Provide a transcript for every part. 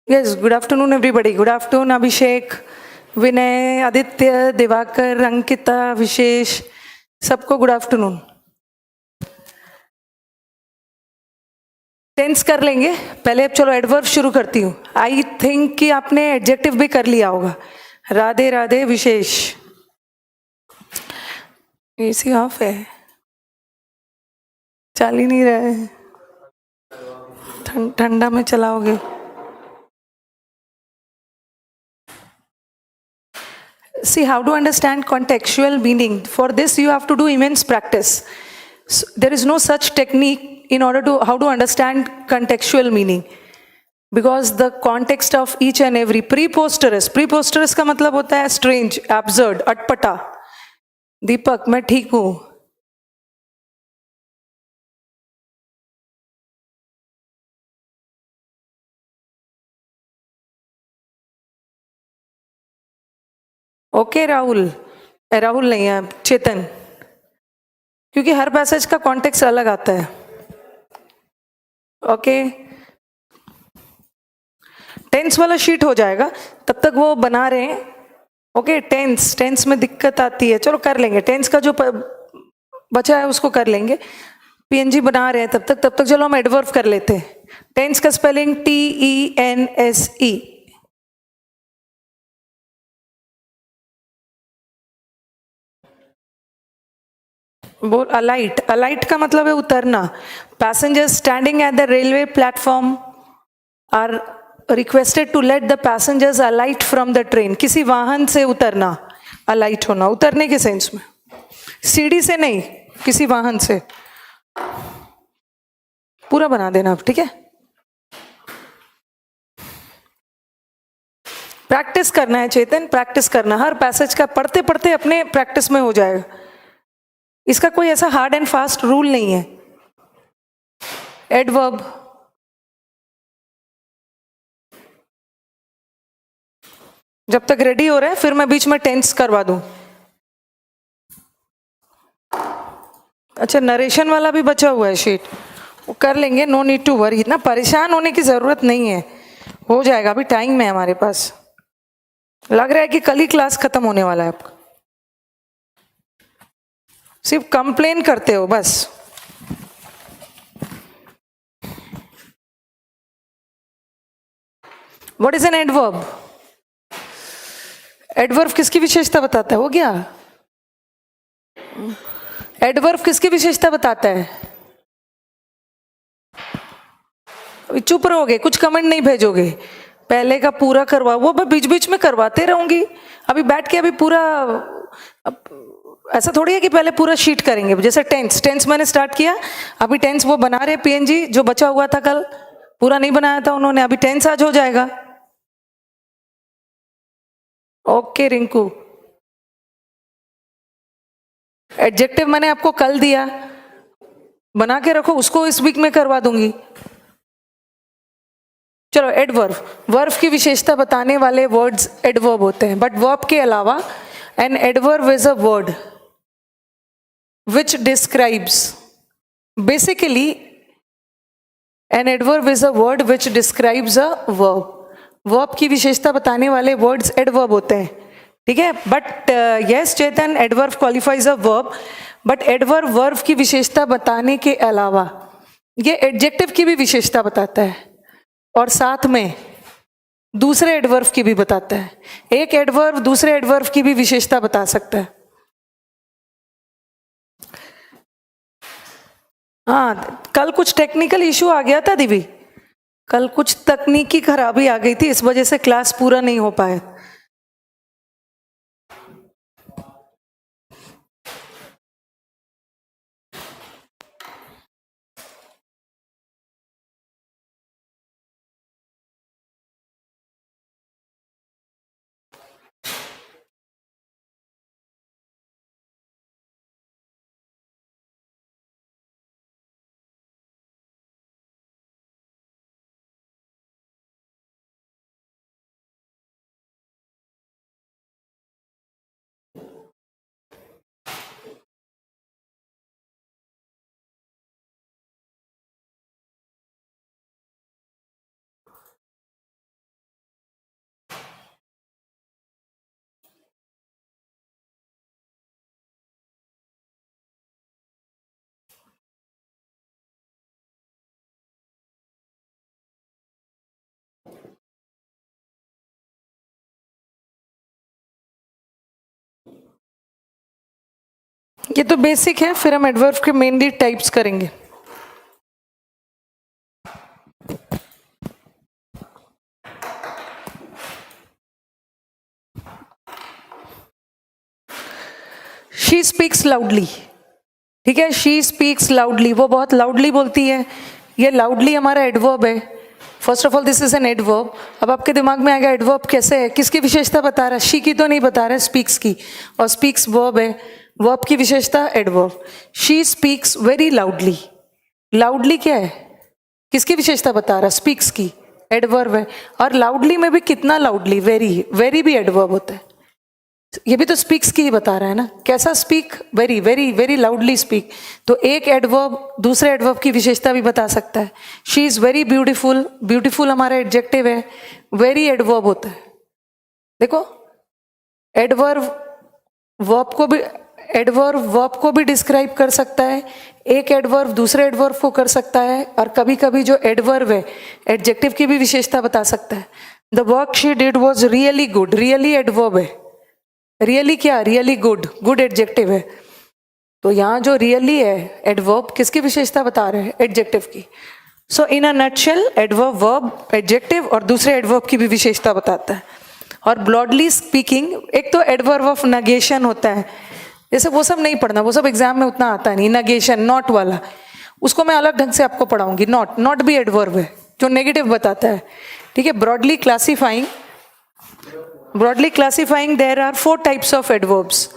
Yes, good afternoon, everybody. Good afternoon, Abhishek, Vinay, Aditya, Divakar, Ankita, Vishesh. सबको good afternoon. Tense कर लेंगे पहले. अब चलो एडवर्ब शुरू करती हूँ. आई थिंक कि आपने एडजेक्टिव भी कर लिया होगा. राधे राधे विशेष. एसी ऑफ है, चल ही नहीं रहा है. ठंडा में चलाओगे. See how to understand contextual meaning. For this you have to do immense practice. So, there is no such technique in order to how to understand contextual meaning, because the context of each and every preposterous का मतलब होता है strange, absurd, अटपटा. दीपक मैं ठीक हूँ. Okay Rahul. Rahul नहीं है, चेतन, क्योंकि हर पैसेज का कॉन्टेक्स्ट अलग आता है. ओके, टेंस वाला शीट हो जाएगा, तब तक वो बना रहे हैं. ओके, टेंस में दिक्कत आती है. चलो कर लेंगे. टेंस का जो बचा है उसको कर लेंगे. पीएनजी बना रहे हैं तब तक चलो हम एडवर्ब कर लेते हैं. टेंस का स्पेलिंग TENSE. बोल. अलाइट का मतलब है उतरना. Passengers standing at the railway platform are requested to let the passengers alight from the train. किसी वाहन से उतरना. अलाइट होना, उतरने के सेंस में. सीढ़ी से नहीं, किसी वाहन से. पूरा बना देना आप, ठीक है. प्रैक्टिस करना है चेतन, प्रैक्टिस करना. हर पैसेज का पढ़ते पढ़ते अपने प्रैक्टिस में हो जाएगा. इसका कोई ऐसा हार्ड एंड फास्ट रूल नहीं है. एडवर्ब. जब तक रेडी हो रहा है फिर मैं बीच में टेंस करवा दूं. अच्छा, नरेशन वाला भी बचा हुआ है शीट, वो कर लेंगे. No need to worry. इतना परेशान होने की जरूरत नहीं है, हो जाएगा. अभी टाइम है हमारे पास. लग रहा है कि कल ही क्लास खत्म होने वाला है आपका. सिर्फ कंप्लेन करते हो बस. What is an adverb? Adverb किसकी विशेषता बताता है? हो गया. एडवर्ब किसकी विशेषता बताता है? चुप रहोगे, कुछ कमेंट नहीं भेजोगे. पहले का पूरा करवा, वो मैं बीच बीच में करवाते रहूंगी. अभी बैठ के अभी पूरा ऐसा थोड़ी है कि पहले पूरा शीट करेंगे. जैसे टेंस मैंने स्टार्ट किया, अभी टेंस वो बना रहे पीएनजी. जो बचा हुआ था कल पूरा नहीं बनाया था उन्होंने, अभी टेंस आज हो जाएगा. ओके रिंकू. एडजेक्टिव मैंने आपको कल दिया, बना के रखो, उसको इस वीक में करवा दूंगी. चलो एडवर्ब. वर्ब की विशेषता बताने वाले वर्ड्स एडवर्ब होते हैं. बट वर्ब के अलावा an adverb is a word which describes, basically an adverb is a word which describes a verb. verb की विशेषता बताने वाले words adverb होते हैं, ठीक है. But yes Chetan, adverb qualifies a verb, but adverb verb की विशेषता बताने के अलावा ये adjective की भी विशेषता बताता है, और साथ में दूसरे adverb की भी बताता है. एक adverb दूसरे adverb की भी विशेषता बता सकता है. हाँ, कल कुछ टेक्निकल इशू आ गया था दीदी. कल कुछ तकनीकी खराबी आ गई थी, इस वजह से क्लास पूरा नहीं हो पाया. ये तो बेसिक है, फिर हम एडवर्ब के मेनली टाइप्स करेंगे. She speaks loudly. ठीक है, शी स्पीक्स लाउडली, वो बहुत लाउडली बोलती है. ये लाउडली हमारा एडवर्ब है. First of all this is an adverb. अब आपके दिमाग में आएगा एडवर्ब कैसे है, किसकी विशेषता बता रहा है? शी की तो नहीं बता रहा है, स्पीक्स की. और स्पीक्स वर्ब है, वर्ब की विशेषता adverb. She speaks very loudly. Loudly क्या है, किसकी विशेषता बता रहा है? स्पीक्स की, एडवर्ब है. और लाउडली में भी कितना लाउडली, वेरी, वेरी भी एडवर्ब होता है. ये भी तो स्पीक्स की ही बता रहा है ना. कैसा speak? Very very very loudly speak. तो एक एडवर्ब दूसरे एडवर्ब की विशेषता भी बता सकता है. She is very beautiful. Beautiful हमारा एडजेक्टिव है, वेरी एडवर्ब होता है. देखो, एडवर्ब वर्ब को भी डिस्क्राइब कर सकता है, एक एडवर्ब दूसरे एडवर्ब को कर सकता है, और कभी कभी जो एडवर्ब है एडजेक्टिव की भी विशेषता बता सकता है. The work she did was really good. Really adverb है. रियली क्या? रियली गुड, गुड एडजेक्टिव है. तो यहाँ जो रियली है एडवर्ब किसकी विशेषता बता रहे हैं? एडजेक्टिव की. So in a nutshell adverb verb adjective और दूसरे एडवर्ब की भी विशेषता बताता है. और ब्रॉडली स्पीकिंग, एक तो एडवर्ब ऑफ नगेशन होता है, जैसे वो सब नहीं पढ़ना, वो सब एग्जाम में उतना आता नहीं. नगेशन, नॉट वाला, उसको मैं अलग ढंग से आपको पढ़ाऊंगी. नॉट, नॉट भी एडवर्ब है जो नेगेटिव बताता है. ठीक है. Broadly classifying there are 4 types of adverbs.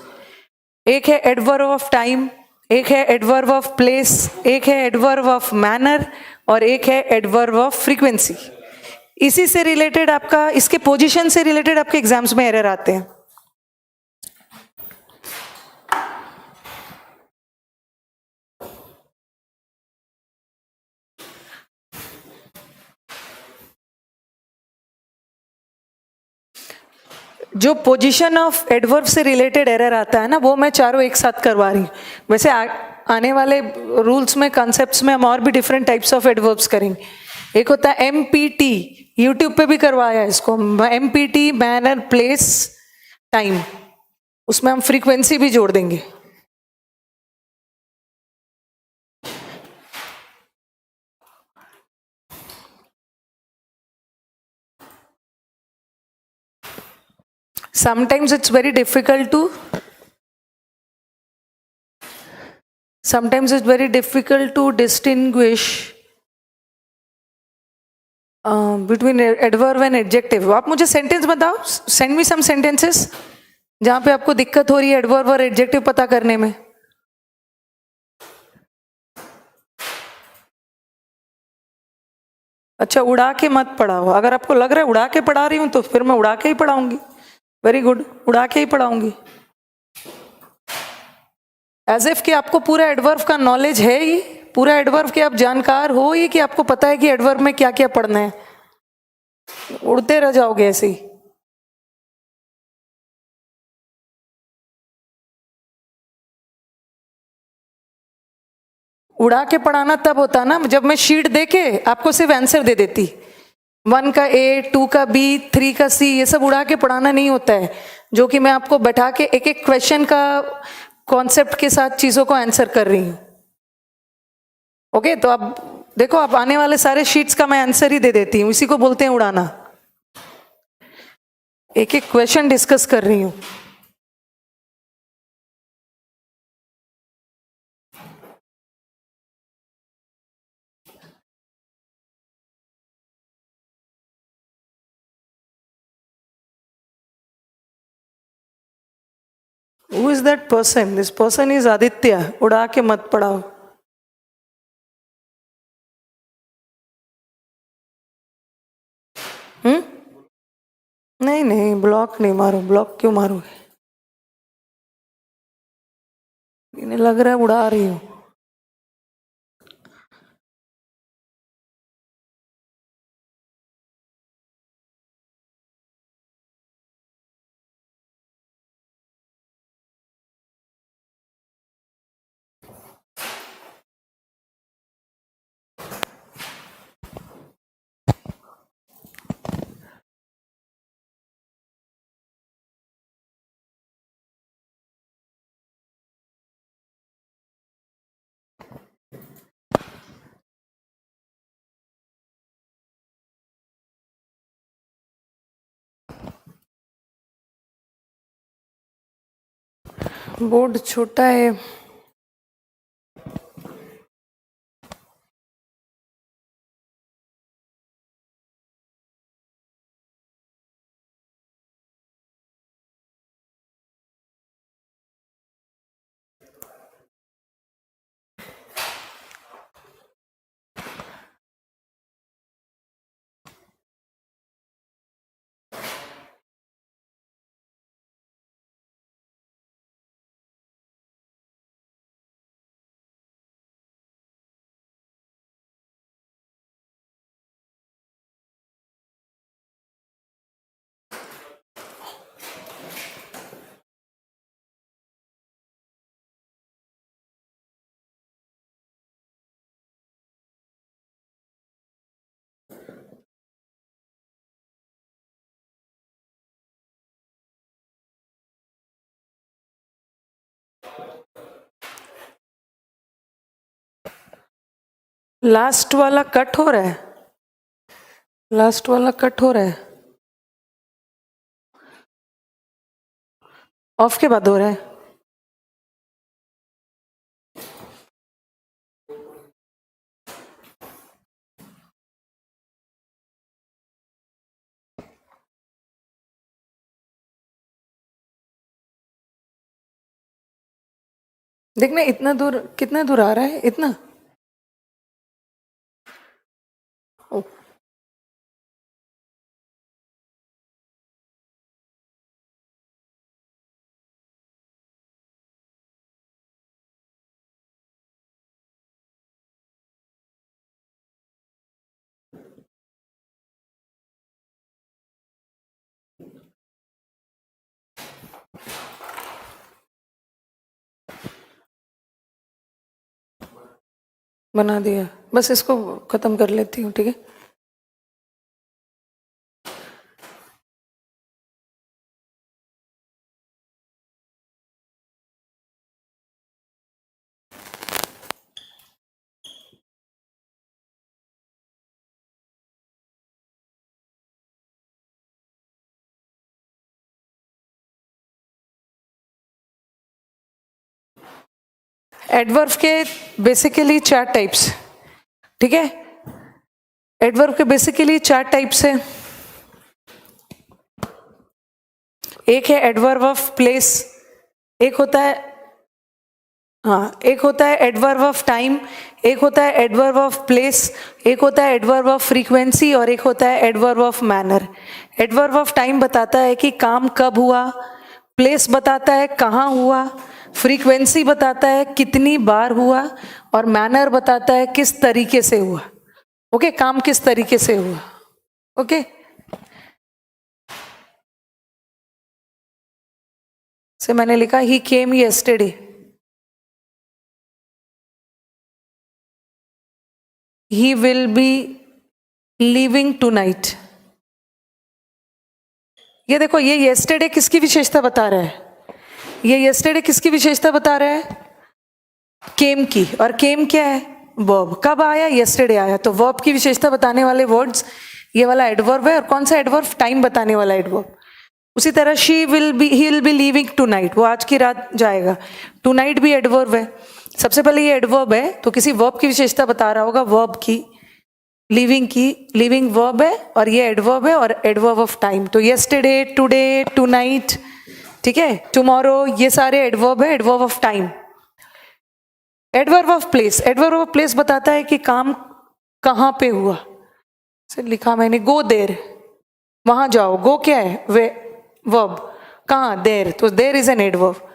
एक है एडवर्ब ऑफ टाइम, एक है एडवर्ब ऑफ प्लेस, एक है एडवर्ब ऑफ मैनर, और एक है एडवर्ब ऑफ फ्रीक्वेंसी. इसी से रिलेटेड आपका, इसके पोजीशन से रिलेटेड आपके एग्जाम्स में एरर आते हैं. जो पोजीशन ऑफ एडवर्ब से रिलेटेड एरर आता है ना, वो मैं चारों एक साथ करवा रही हूँ. वैसे आने वाले रूल्स में, कॉन्सेप्ट्स में हम और भी डिफरेंट टाइप्स ऑफ एडवर्ब्स करेंगे. एक होता है MPT, यूट्यूब पे भी करवाया है इसको. MPT, manner, place, time. उसमें हम फ्रीक्वेंसी भी जोड़ देंगे. Sometimes it's very difficult to distinguish between adverb and adjective. आप मुझे सेंटेंस बताओ, सेंड मी सम सेंटेंसेस जहां पे आपको दिक्कत हो रही है एडवर्ब और एडजेक्टिव पता करने में. अच्छा, उड़ा के मत पढ़ाओ. अगर आपको लग रहा है उड़ा के पढ़ा रही हूं तो फिर मैं उड़ा के ही पढ़ाऊंगी. वेरी गुड, उड़ा के ही पढ़ाऊंगी. एज इफ कि आपको पूरा एडवर्ब का नॉलेज है ही, पूरा एडवर्ब के आप जानकार हो ही, कि आपको पता है कि एडवर्ब में क्या क्या पढ़ना है. उड़ते रह जाओगे ऐसे ही. उड़ा के पढ़ाना तब होता ना जब मैं शीट देके आपको सिर्फ आंसर दे देती. 1 का A, 2 का B, 3 का C, ये सब उड़ा के पढ़ाना नहीं होता है. जो कि मैं आपको बैठा के एक एक क्वेश्चन का कॉन्सेप्ट के साथ चीजों को आंसर कर रही हूं. ओके, तो अब देखो, आप आने वाले सारे शीट्स का मैं आंसर ही दे देती हूँ. इसी को बोलते हैं उड़ाना. एक एक क्वेश्चन डिस्कस कर रही हूँ. Who is that person? This person is Aditya. उड़ा के मत पढ़ाओ. नहीं नहीं, ब्लॉक नहीं मारो. ब्लॉक क्यों मारोगे? इन्हें लग रहा है उड़ा रही हूँ. बोर्ड छोटा है। लास्ट वाला कट हो रहा है, लास्ट वाला कट हो रहा है, ऑफ के बाद हो रहा है। देखना इतना दूर, कितना दूर आ रहा है, इतना। ओ, बना दिया, बस इसको खत्म कर लेती हूँ, ठीक है। एडवर्ब के बेसिकली 4 टाइप्स, ठीक है। एडवर्ब के बेसिकली 4 टाइप्स है। एक है एडवर्ब ऑफ प्लेस, एक होता है, हाँ, एक होता है एडवर्ब ऑफ टाइम, एक होता है एडवर्ब ऑफ प्लेस, एक होता है एडवर्ब ऑफ फ्रीक्वेंसी और एक होता है adverb of manner. Adverb of time बताता है कि काम कब हुआ, प्लेस बताता है कहाँ हुआ, फ्रीक्वेंसी बताता है कितनी बार हुआ और मैनर बताता है किस तरीके से हुआ। ओके, काम किस तरीके से हुआ। ओके, से मैंने लिखा he came yesterday, he will be leaving tonight। ये देखो, ये yesterday किसकी विशेषता बता रहा है, ये yesterday किसकी विशेषता बता रहा है, came की। और came क्या है, verb। कब आया, yesterday आया, तो verb की विशेषता बताने वाले words ये वाला adverb है। और कौन सा adverb, time बताने वाला adverb। उसी तरह he will be leaving tonight, वो आज की रात जाएगा। tonight भी adverb है। सबसे पहले ये adverb है तो किसी verb की विशेषता बता रहा होगा, verb की, लिविंग की, लिविंग वर्ब है और ये एडवर्ब है और एडवर्ब ऑफ टाइम। तो यस्टरडे, टुडे, टुनाइट, ठीक है, टुमारो, ये सारे एडवर्ब है, adverb of time. Adverb of place, adverb of place बताता है कि काम कहाँ पे हुआ। से लिखा मैंने, गो देर, वहां जाओ। गो क्या है, वे वर्ब, कहाँ, देर, तो there is an adverb.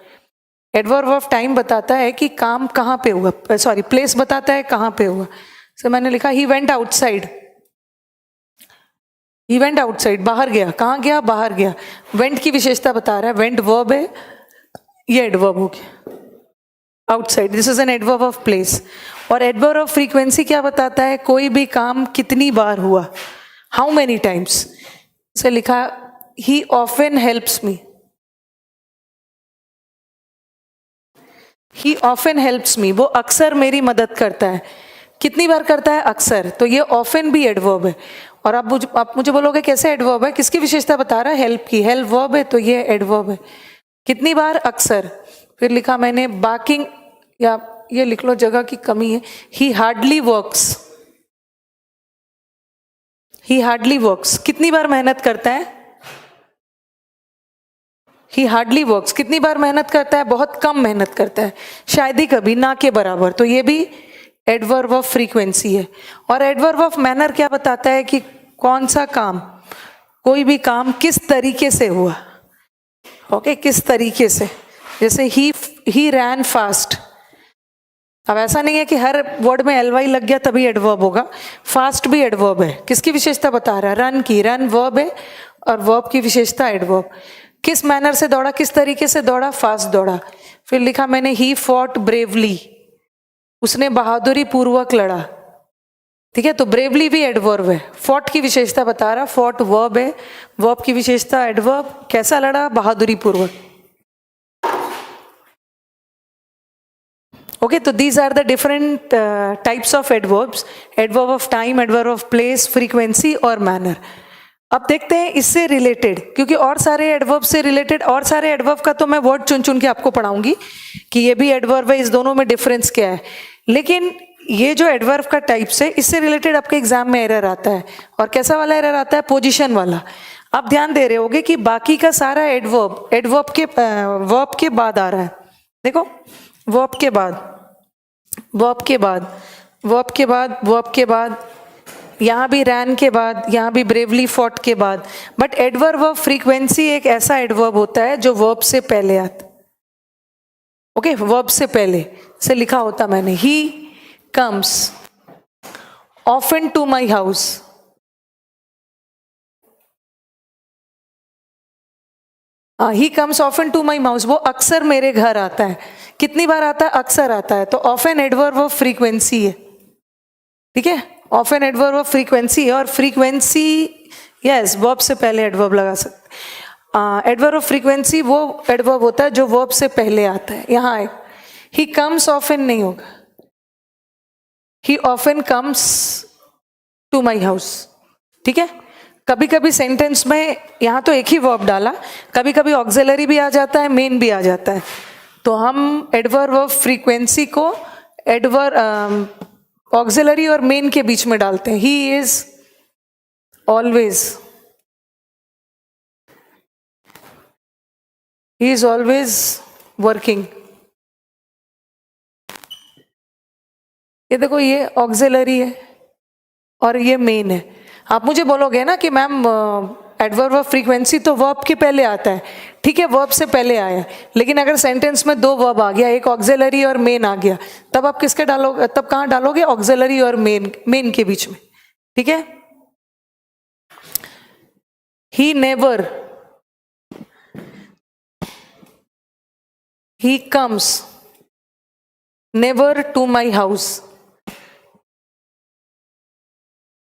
Adverb of time बताता है कि काम कहाँ पे हुआ, सॉरी प्लेस बताता है कहाँ पे हुआ। So, मैंने लिखा he went outside, he went outside, बाहर गया, कहाँ गया, बाहर गया। वेंट की विशेषता बता रहा है, वेंट वर्ब है, ये एडवर्ब हो गया, outside, this is an adverb of place. और एडवर्ब ऑफ फ्रीक्वेंसी क्या बताता है, कोई भी काम कितनी बार हुआ, हाउ मेनी टाइम्स। से लिखा ही ऑफन हेल्प्स मी, ही ऑफन हेल्प्स मी, वो अक्सर मेरी मदद करता है। कितनी बार करता है, अक्सर, तो ये ऑफन भी एडवर्ब है। और आप मुझे बोलोगे कैसे एडवर्ब है, किसकी विशेषता बता रहा है, हेल्प की, हेल्प वर्ब है तो ये एडवर्ब है। कितनी बार, अक्सर। फिर लिखा मैंने बाकिंग, या ये लिख लो, जगह की कमी है, ही हार्डली वर्क्स। ही हार्डली वर्क्स, कितनी बार मेहनत करता है? ही हार्डली वर्क्स, कितनी बार मेहनत करता है? बहुत कम मेहनत करता है, शायद ही कभी, ना के बराबर। तो ये भी एडवर्ब ऑफ फ्रीक्वेंसी है। और एडवर्ब ऑफ मैनर क्या बताता है कि कौन सा काम, कोई भी काम किस तरीके से हुआ। ओके, किस तरीके से। जैसे ही रैन फास्ट, अब ऐसा नहीं है कि हर वर्ड में एलवाई लग गया तभी एडवर्ब होगा, फास्ट भी एडवर्ब है। किसकी विशेषता बता रहा है? रन की, रन वर्ब है और वर्ब की विशेषता एडवर्ब। किस मैनर से दौड़ा, किस तरीके से दौड़ा? फास्ट दौड़ा। फिर लिखा मैंने ही फॉट ब्रेवली, उसने बहादुरी पूर्वक लड़ा। ठीक है, तो ब्रेवली भी एडवर्ब है। फॉट की विशेषता बता रहा, फॉट वर्ब है, वर्ब की विशेषता एडवर्ब। कैसा लड़ा? बहादुरी पूर्वक। Okay, so these are the different types of adverbs, adverb of time, adverb of place, frequency और manner. अब देखते हैं इससे रिलेटेड, क्योंकि और सारे एडवर्ब से रिलेटेड, और सारे एडवर्ब का तो मैं वर्ड चुन चुन के आपको पढ़ाऊंगी कि ये भी एडवर्ब है, इस दोनों में डिफरेंस क्या है। लेकिन ये जो एडवर्ब का टाइप्स है, इससे रिलेटेड आपके एग्जाम में एरर आता है। और कैसा वाला एरर आता है? पोजीशन वाला। आप ध्यान दे रहे होगे कि बाकी का सारा एडवर्ब वर्ब के बाद आ रहा है। देखो, वर्ब के बाद, वर्ब के बाद, वर्ब के बाद, वर्ब के बाद, यहाँ भी रैन के बाद, यहाँ भी ब्रेवली फॉट के बाद। बट एडवर्ब ऑफ फ्रीक्वेंसी एक ऐसा एडवर्ब होता है जो वर्ब से पहले आता। ओके, वर्ब से पहले से लिखा होता मैंने, he comes often to my house. He comes often to my house, वो अक्सर मेरे घर आता है। कितनी बार आता है? अक्सर आता है। तो ऑफन एडवर्ब ऑफ फ्रीक्वेंसी है। ठीक है, ऑफन एडवर्ब ऑफ फ्रीक्वेंसी है। और फ्रीक्वेंसी, यस, वर्ब से पहले एडवर्ब लगा सकते। एडवर्ब ऑफ फ्रीक्वेंसी वो एडवर्ब होता है जो वर्ब से पहले आता है। यहाँ है, ही कम्स ऑफन नहीं होगा, he often comes to my house. ठीक है, कभी कभी सेंटेंस में यहाँ तो एक ही वर्ब डाला, कभी कभी ऑक्सिलरी भी आ जाता है, मेन भी आ जाता है। तो हम एडवर्ब ऑफ फ्रीक्वेंसी को एडवर्ब ऑक्सिलरी और मेन के बीच में डालते हैं। He is always, he is always working. ये देखो, ये ऑक्सिलरी है और ये मेन है। आप मुझे बोलोगे ना कि मैम एडवर्ब ऑफ फ्रीक्वेंसी तो वर्ब के पहले आता है। ठीक है, वर्ब से पहले आया, लेकिन अगर सेंटेंस में दो वर्ब आ गया, एक ऑक्सिलरी और मेन आ गया, तब आप किसके डालोगे? तब कहाँ डालोगे? ऑक्सिलरी और मेन के बीच में। ठीक है, he never, he comes never to my house.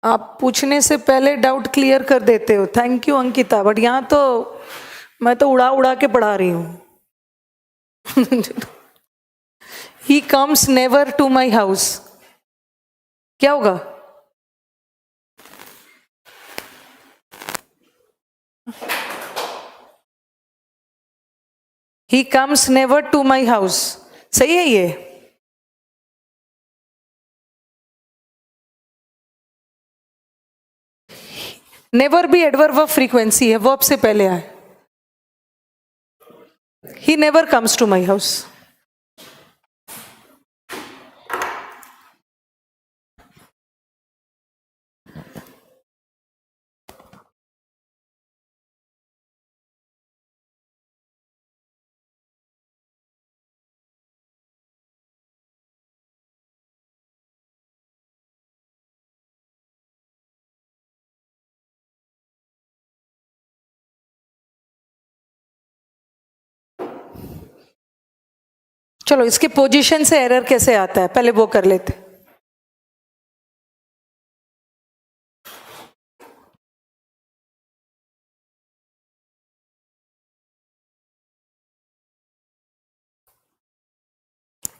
आप पूछने से पहले डाउट क्लियर कर देते हो, थैंक यू अंकिता। बट यहाँ तो मैं तो उड़ा उड़ा के पढ़ा रही हूँ। He comes never to my house, क्या होगा? He comes never to my house, सही है ये? नेवर भी एडवर्ब ऑफ फ्रीक्वेंसी है, वर्ब से पहले आए। He never comes to my house. चलो, इसके पोजीशन से एरर कैसे आता है पहले वो कर लेते।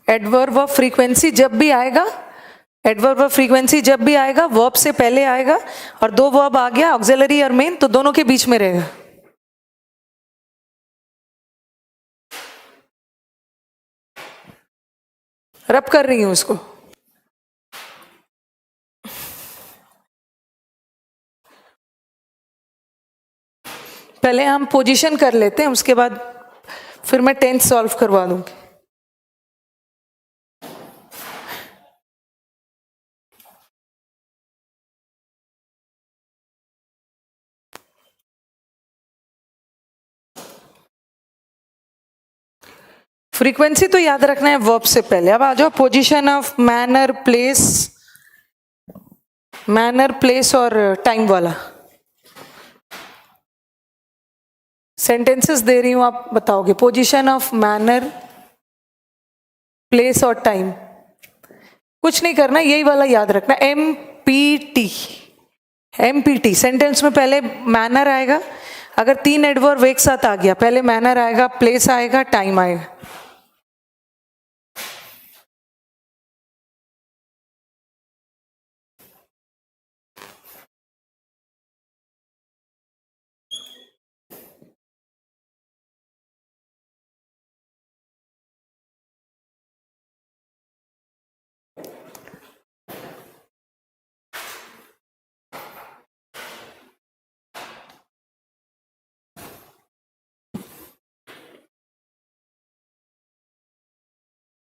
एडवर्ब ऑफ फ्रीक्वेंसी जब भी आएगा, एडवर्ब ऑफ फ्रीक्वेंसी जब भी आएगा वर्ब से पहले आएगा, और दो वर्ब आ गया ऑक्सिलरी और मेन, तो दोनों के बीच में रहेगा। रब कर रही हूं उसको। पहले हम पोजीशन कर लेते हैं, उसके बाद फिर मैं टेंस सॉल्व करवा दूंगी। फ्रीक्वेंसी तो याद रखना है वर्ब से पहले। अब आ जाओ पोजीशन ऑफ मैनर प्लेस और टाइम वाला। सेंटेंसेस दे रही हूं, आप बताओगे पोजीशन ऑफ मैनर प्लेस और टाइम। कुछ नहीं करना, यही वाला याद रखना, एमपीटी। सेंटेंस में पहले मैनर आएगा, अगर 3 एडवर्ब एक साथ आ गया, पहले मैनर आएगा, प्लेस आएगा, टाइम आएगा।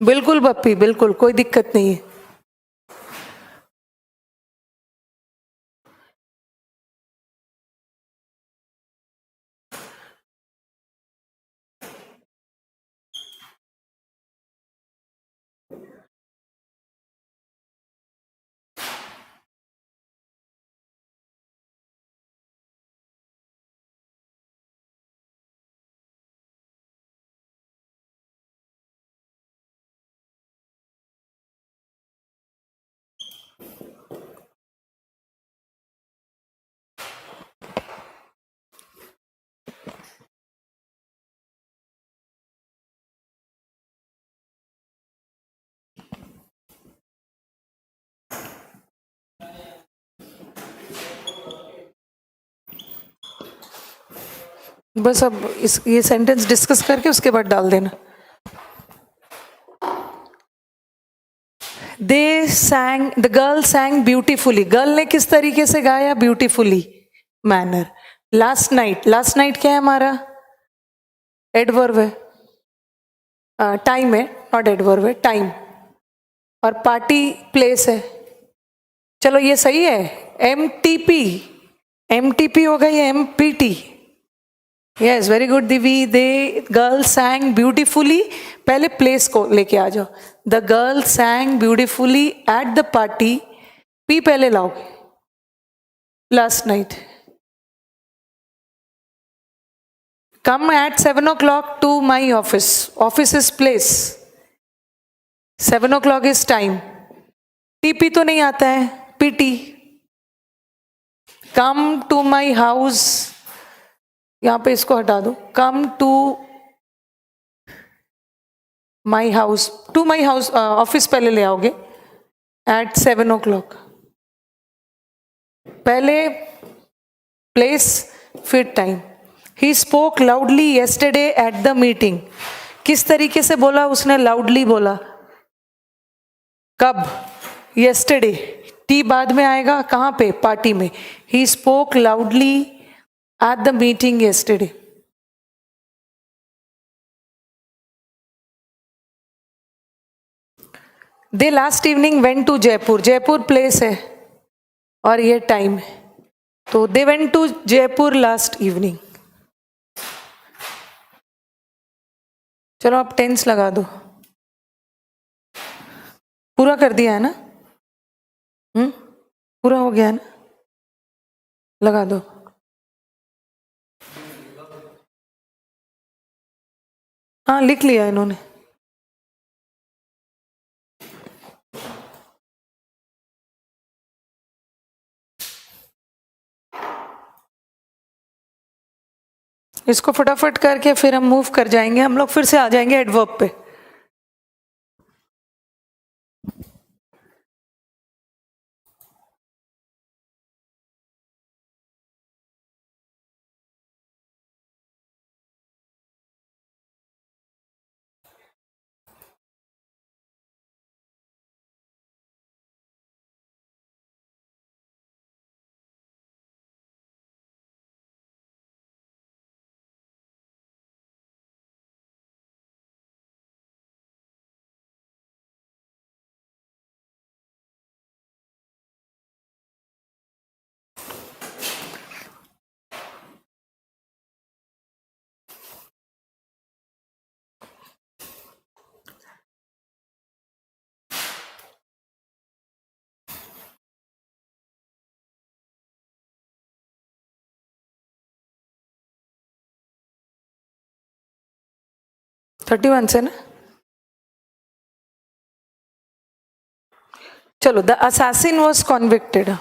बिल्कुल बप्पी, बिल्कुल कोई दिक्कत नहीं है। बस अब ये सेंटेंस डिस्कस करके उसके बाद डाल देना। The girl sang beautifully. Girl ने किस तरीके से गाया? Beautifully manner. लास्ट नाइट क्या है हमारा? एडवर्ब है, टाइम है, नॉट एडवर्ब है, टाइम। और पार्टी प्लेस है। चलो ये सही है, एमटीपी हो गई, MPT. Yes, very good Divi. The girl sang beautifully, पहले प्लेस को लेके आ जाओ। The girl sang beautifully at the party, P पहले लाओ, last night. Come at 7 o'clock to my office. Office is place, 7 o'clock is time. TP तो नहीं आता है, PT. Come to my house, यहां पे इसको हटा दो, come to my house, office पहले ले आओगे, एट 7 o'clock। पहले प्लेस फिर time. He spoke loudly yesterday at the meeting. किस तरीके से बोला उसने? लाउडली बोला। कब? येस्टरडे। टी बाद में आएगा, कहां पे? पार्टी में। He spoke loudly at the meeting yesterday. They last evening went to Jaipur. Jaipur place है और ये टाइम है, तो they went to Jaipur last evening. चलो आप टेंस लगा दो। पूरा कर दिया है ना? पूरा हो गया है ना? लगा दो। हाँ, लिख लिया इन्होंने। इसको फटाफट करके फिर हम मूव कर जाएंगे, हम लोग फिर से आ जाएंगे एडवर्ब पे। 31 से ना, चलो, the assassin was convicted.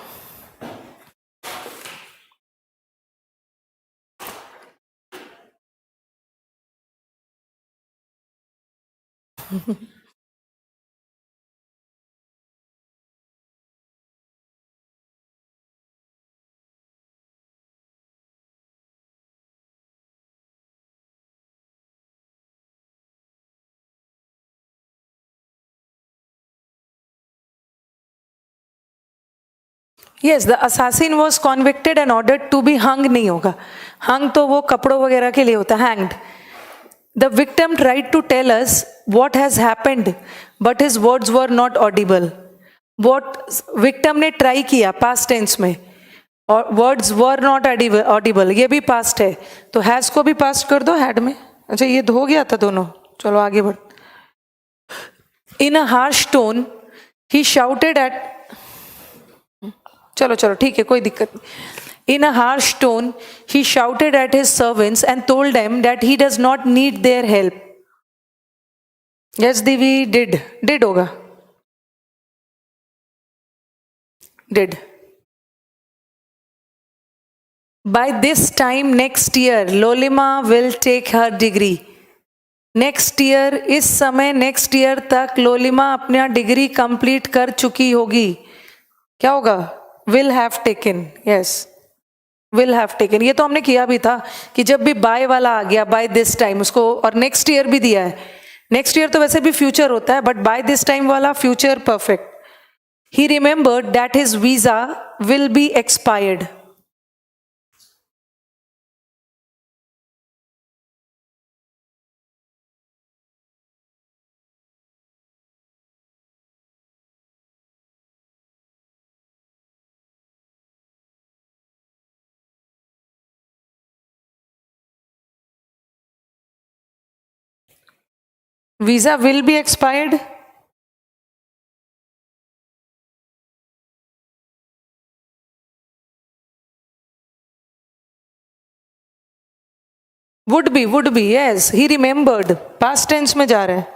Yes, the assassin was convicted and ordered to be hung. नहीं होगा, hung तो वो कपड़ों वगैरह के लिए होता है, hanged. The victim tried to tell us what has happened, but his words were not audible. What victim ने try किया past tense में, और words were not audible, ये भी past है, तो has को भी past कर दो had में. अच्छा, ये हो गया था दोनों. चलो आगे बढ़. In a harsh tone, he shouted at, चलो चलो ठीक है, कोई दिक्कत नहीं. In a harsh tone, he shouted at his servants and told them that he does not need their help. Yes, Divi, did होगा, did. By this time next year, Lolima will take her degree. Next year, इस समय next year तक लोलिमा अपना degree complete कर चुकी होगी. क्या होगा? Will have taken. Yes, will have taken. ये तो हमने किया भी था कि जब भी बाय वाला आ गया, बाय दिस टाइम, उसको, और नेक्स्ट ईयर भी दिया है. नेक्स्ट ईयर तो वैसे भी फ्यूचर होता है, बट बाय दिस टाइम वाला future perfect. He remembered that his visa will be expired. Visa will be expired. Would be. Yes, he remembered, past tense में जा रहे हैं.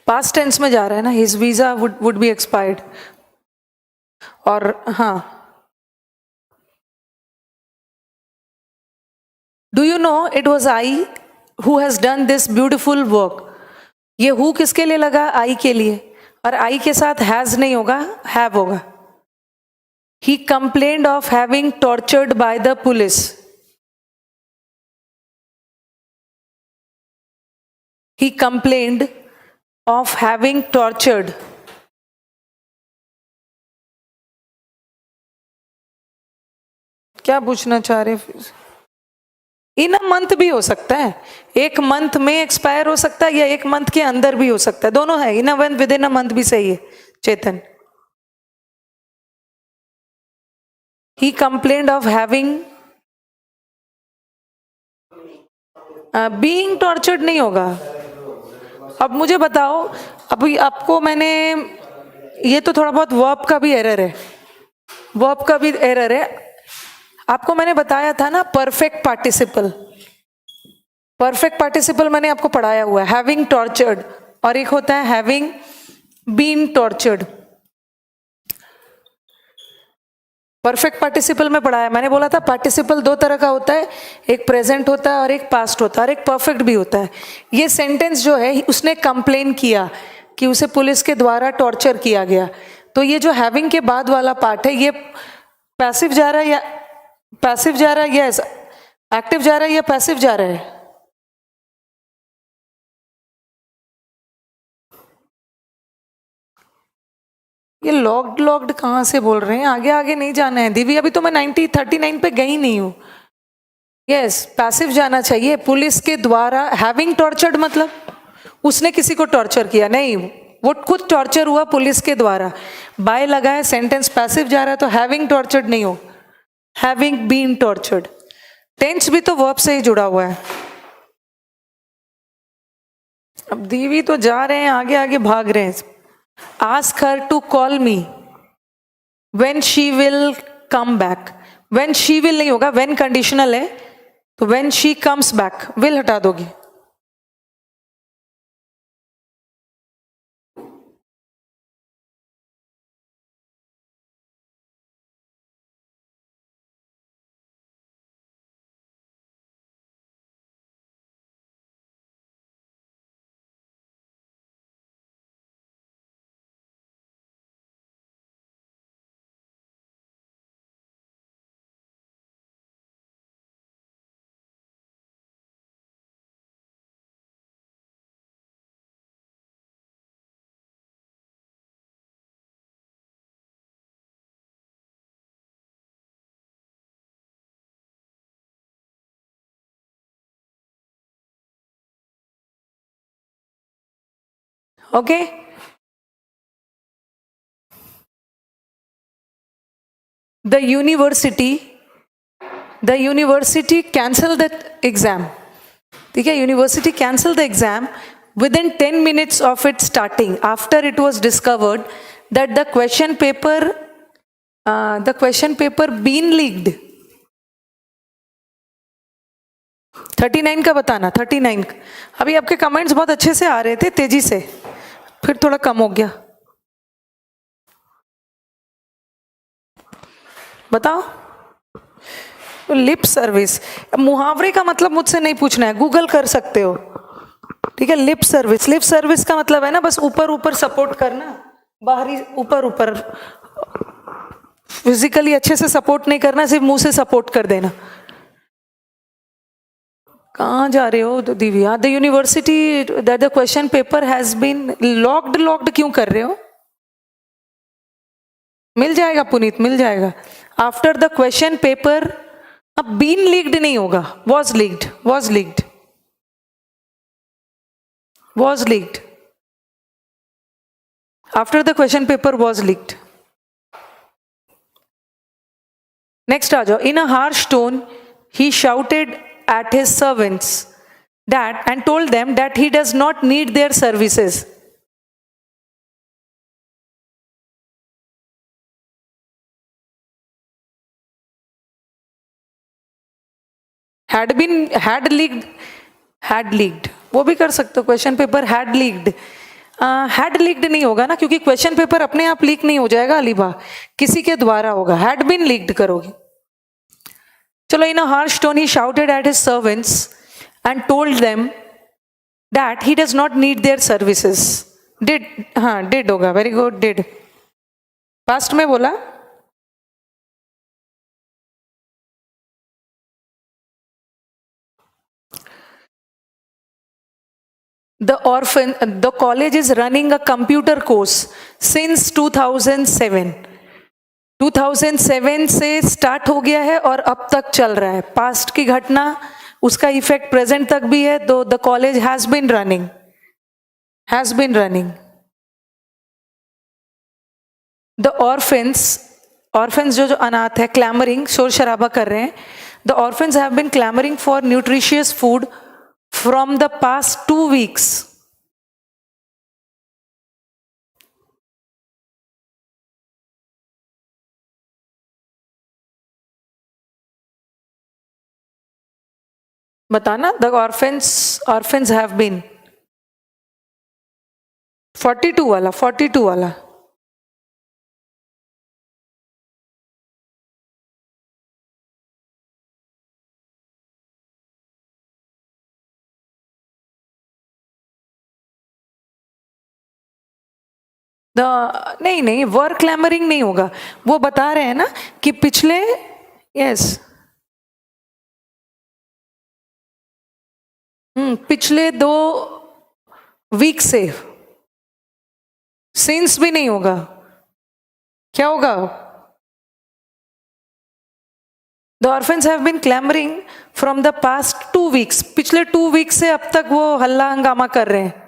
पास्ट टेंस में जा रहा है ना. His visa would be expired. और हाँ, do you know it was I who has done this beautiful work. ये हु किसके लिए लगा? आई के लिए. और आई के साथ हैज नहीं होगा, हैव होगा. He complained of having tortured by the police. He complained of having tortured. क्या पूछना चाह रहे? इन अ मंथ भी हो सकता है, एक मंथ में एक्सपायर हो सकता है, या एक मंथ के अंदर भी हो सकता है, दोनों है. In a month, within a month भी सही है. Chetan, he complained of having, being tortured नहीं होगा. अब मुझे बताओ, अभी आपको मैंने, ये तो थोड़ा बहुत वर्ब का भी एरर है, वर्ब का भी एरर है. आपको मैंने बताया था ना परफेक्ट पार्टिसिपल. परफेक्ट पार्टिसिपल मैंने आपको पढ़ाया हुआ है, हैविंग टॉर्चर्ड, और एक होता है having been tortured. Perfect participle में पढ़ाया. मैंने बोला था पार्टिसिपल दो तरह का होता है, एक प्रेजेंट होता है और एक पास्ट होता है, और एक परफेक्ट भी होता है. ये सेंटेंस जो है, उसने कंप्लेन किया कि उसे पुलिस के द्वारा टॉर्चर किया गया. तो ये जो हैविंग के बाद वाला पार्ट है, ये पैसिव जा रहा है या पैसिव जा रहा है, या एक्टिव जा रहा है या पैसिव जा रहा है? ये लॉग्ड कहाँ से बोल रहे हैं? आगे आगे नहीं जाना है दिव्या, अभी तो मैं 39 पे गई नहीं हूँ. यस, पैसिव जाना चाहिए. पुलिस के द्वारा, हैविंग टॉर्चर्ड मतलब उसने किसी को टॉर्चर किया नहीं, वो खुद टॉर्चर हुआ पुलिस के द्वारा. बाय लगा है, सेंटेंस पैसिव जा रहा है, तो हैविंग टॉर्चर्ड नहीं हो, हैविंग बीन टॉर्चर्ड. टेंस भी तो वर्ब से ही जुड़ा हुआ है. अब दीवी तो जा रहे हैं, आगे आगे भाग रहे हैं। Ask her to call me when she will come back. When she will नहीं होगा, व्हेन कंडीशनल है, तो when she comes back, will हटा दोगे। Okay, the university cancel the exam, ठीक है, university cancel the exam within 10 minutes of it starting, after it was discovered that the question paper been leaked। 39 का बताना, 39। अभी आपके कमेंट्स बहुत अच्छे से आ रहे थे, तेजी से, फिर थोड़ा कम हो गया। बताओ। लिप सर्विस, मुहावरे का मतलब मुझसे नहीं पूछना है, गूगल कर सकते हो, ठीक है। लिप सर्विस का मतलब है ना बस ऊपर ऊपर सपोर्ट करना, बाहरी ऊपर ऊपर, फिजिकली अच्छे से सपोर्ट नहीं करना, सिर्फ मुंह से सपोर्ट कर देना। कहाँ जा रहे हो Divya? The university that the question paper has been locked क्यों कर रहे हो? मिल जाएगा पुनीत, मिल जाएगा। आफ्टर द क्वेश्चन पेपर, अब बीन लीक्ड नहीं होगा, was leaked. After the question paper was leaked. Next आ जाओ। In a harsh tone he shouted at his servants and told them that he does not need their services। had leaked, वो भी कर सकते हो, question paper had leaked। नहीं होगा ना, क्योंकि क्वेश्चन पेपर अपने आप लीक नहीं हो जाएगा अलीबा, किसी के द्वारा होगा। had been leaked करोगे। चलो। in a harsh tone he shouted at his servants and told them that he does not need their services। did होगा, very good, did। पास्ट में बोला। The college is running a computer course since 2007। 2007 से start हो गया है और अब तक चल रहा है। पास्ट की घटना, उसका इफेक्ट प्रेजेंट तक भी है, तो the college has been running. The orphans जो अनाथ है, क्लैमरिंग, शोर शराबा कर रहे हैं। The orphans have been clamouring for nutritious food from the past 2 weeks। बताना। द ऑर्फेंस हैव बीन 42 वाला। नहीं, वर क्लैमरिंग नहीं होगा, वो बता रहे हैं ना कि पिछले, पिछले 2 वीक से। सिंस भी नहीं होगा, क्या होगा? The orphans have been clamouring from the past 2 weeks। पिछले 2 weeks से अब तक वो हल्ला हंगामा कर रहे हैं।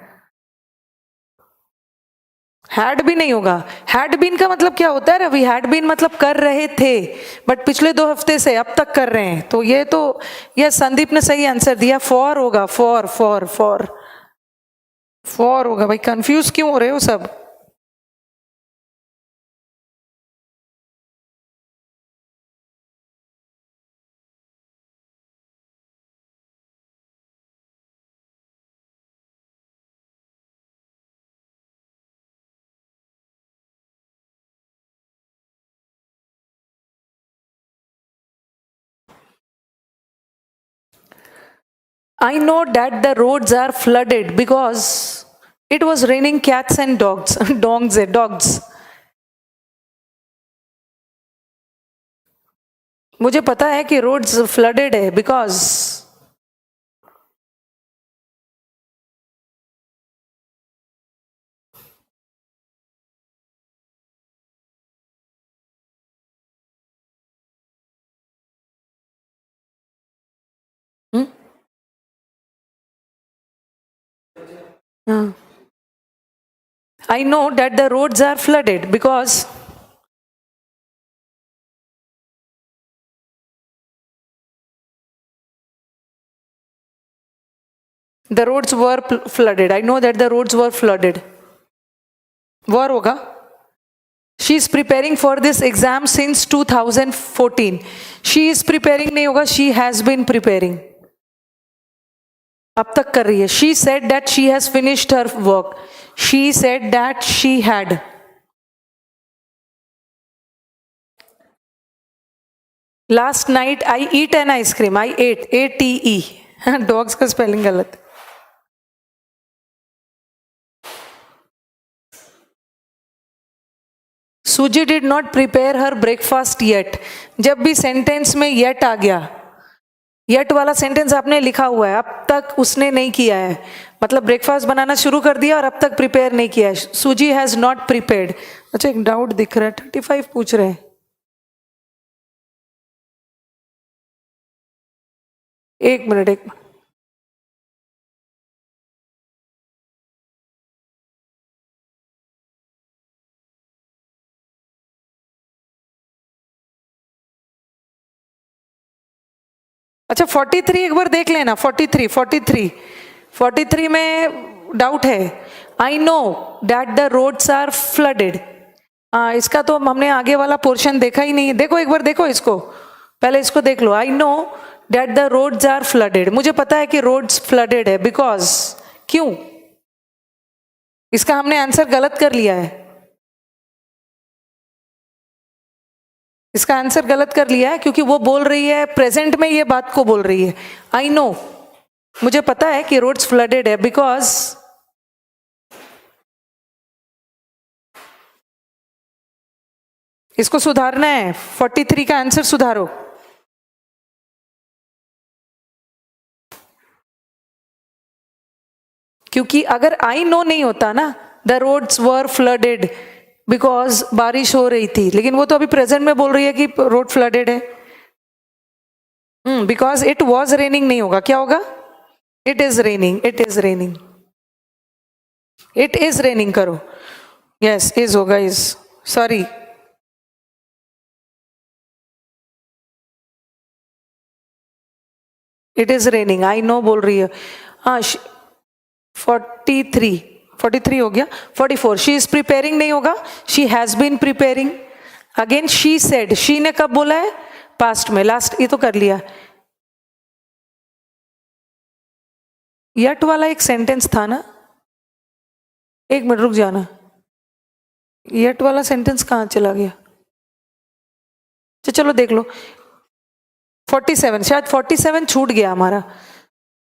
हैड भी नहीं होगा। हैड बीन का मतलब क्या होता है रवि? हैड बीन मतलब कर रहे थे, बट पिछले 2 हफ्ते से अब तक कर रहे हैं। तो ये संदीप ने सही आंसर दिया, फॉर होगा, फॉर। फॉर होगा भाई, कंफ्यूज क्यों हो रहे हो सब? I know that the roads are flooded because it was raining cats and dogs. Dogs है, dogs. मुझे पता है कि रोड्स फ्लडेड है because I know that the roads are flooded because the roads were flooded. I know that the roads were flooded. War होगा. She is preparing for this exam since 2014. She is preparing नहीं होगा. She has been preparing. अब तक कर रही है. She said that she has finished her work. She said that she had. Last night I eat an ice cream. I ate. ATE. Dogs का spelling गलत. Suji did not prepare her breakfast yet. जब भी sentence में yet आ गया, yet वाला sentence आपने लिखा हुआ है, अब तक उसने नहीं किया है, मतलब ब्रेकफास्ट बनाना शुरू कर दिया और अब तक प्रिपेयर नहीं किया है. सूजी हैज नॉट प्रिपेयर्ड. अच्छा एक डाउट दिख रहा है, 35 पूछ रहे हैं. एक मिनट. अच्छा 43 एक बार देख लेना. 43 में डाउट है. I know that the roads are flooded. हाँ इसका तो हमने आगे वाला पोर्शन देखा ही नहीं है. देखो एक बार देखो इसको, पहले इसको देख लो. I know that the roads are flooded. मुझे पता है कि रोड्स फ्लडेड है बिकॉज. क्यों? इसका हमने आंसर गलत कर लिया है. इसका आंसर गलत कर लिया है क्योंकि वो बोल रही है प्रेजेंट में, ये बात को बोल रही है. आई नो, मुझे पता है कि रोड्स फ्लडेड है बिकॉज. इसको सुधारना है. 43 का आंसर सुधारो. क्योंकि अगर आई नो नहीं होता ना, the roads were flooded because बारिश हो रही थी, लेकिन वो तो अभी प्रेजेंट में बोल रही है कि रोड फ्लडेड है. बिकॉज इट वॉज रेनिंग नहीं होगा. क्या होगा? It is raining. It is raining. It is raining करो. यस इज होगा. Is. Sorry. It is raining. I know बोल रही है. हाँ 43 हो गया. 44 शी इज प्रिपेयरिंग नहीं होगा. She has been preparing. Again she said. She ने कब बोला है? पास्ट में. लास्ट ये तो कर लिया. यट वाला एक सेंटेंस था ना. एक मिनट रुक जाना. यट वाला सेंटेंस कहाँ चला गया? चलो देख लो. 47 शायद 47 छूट गया हमारा,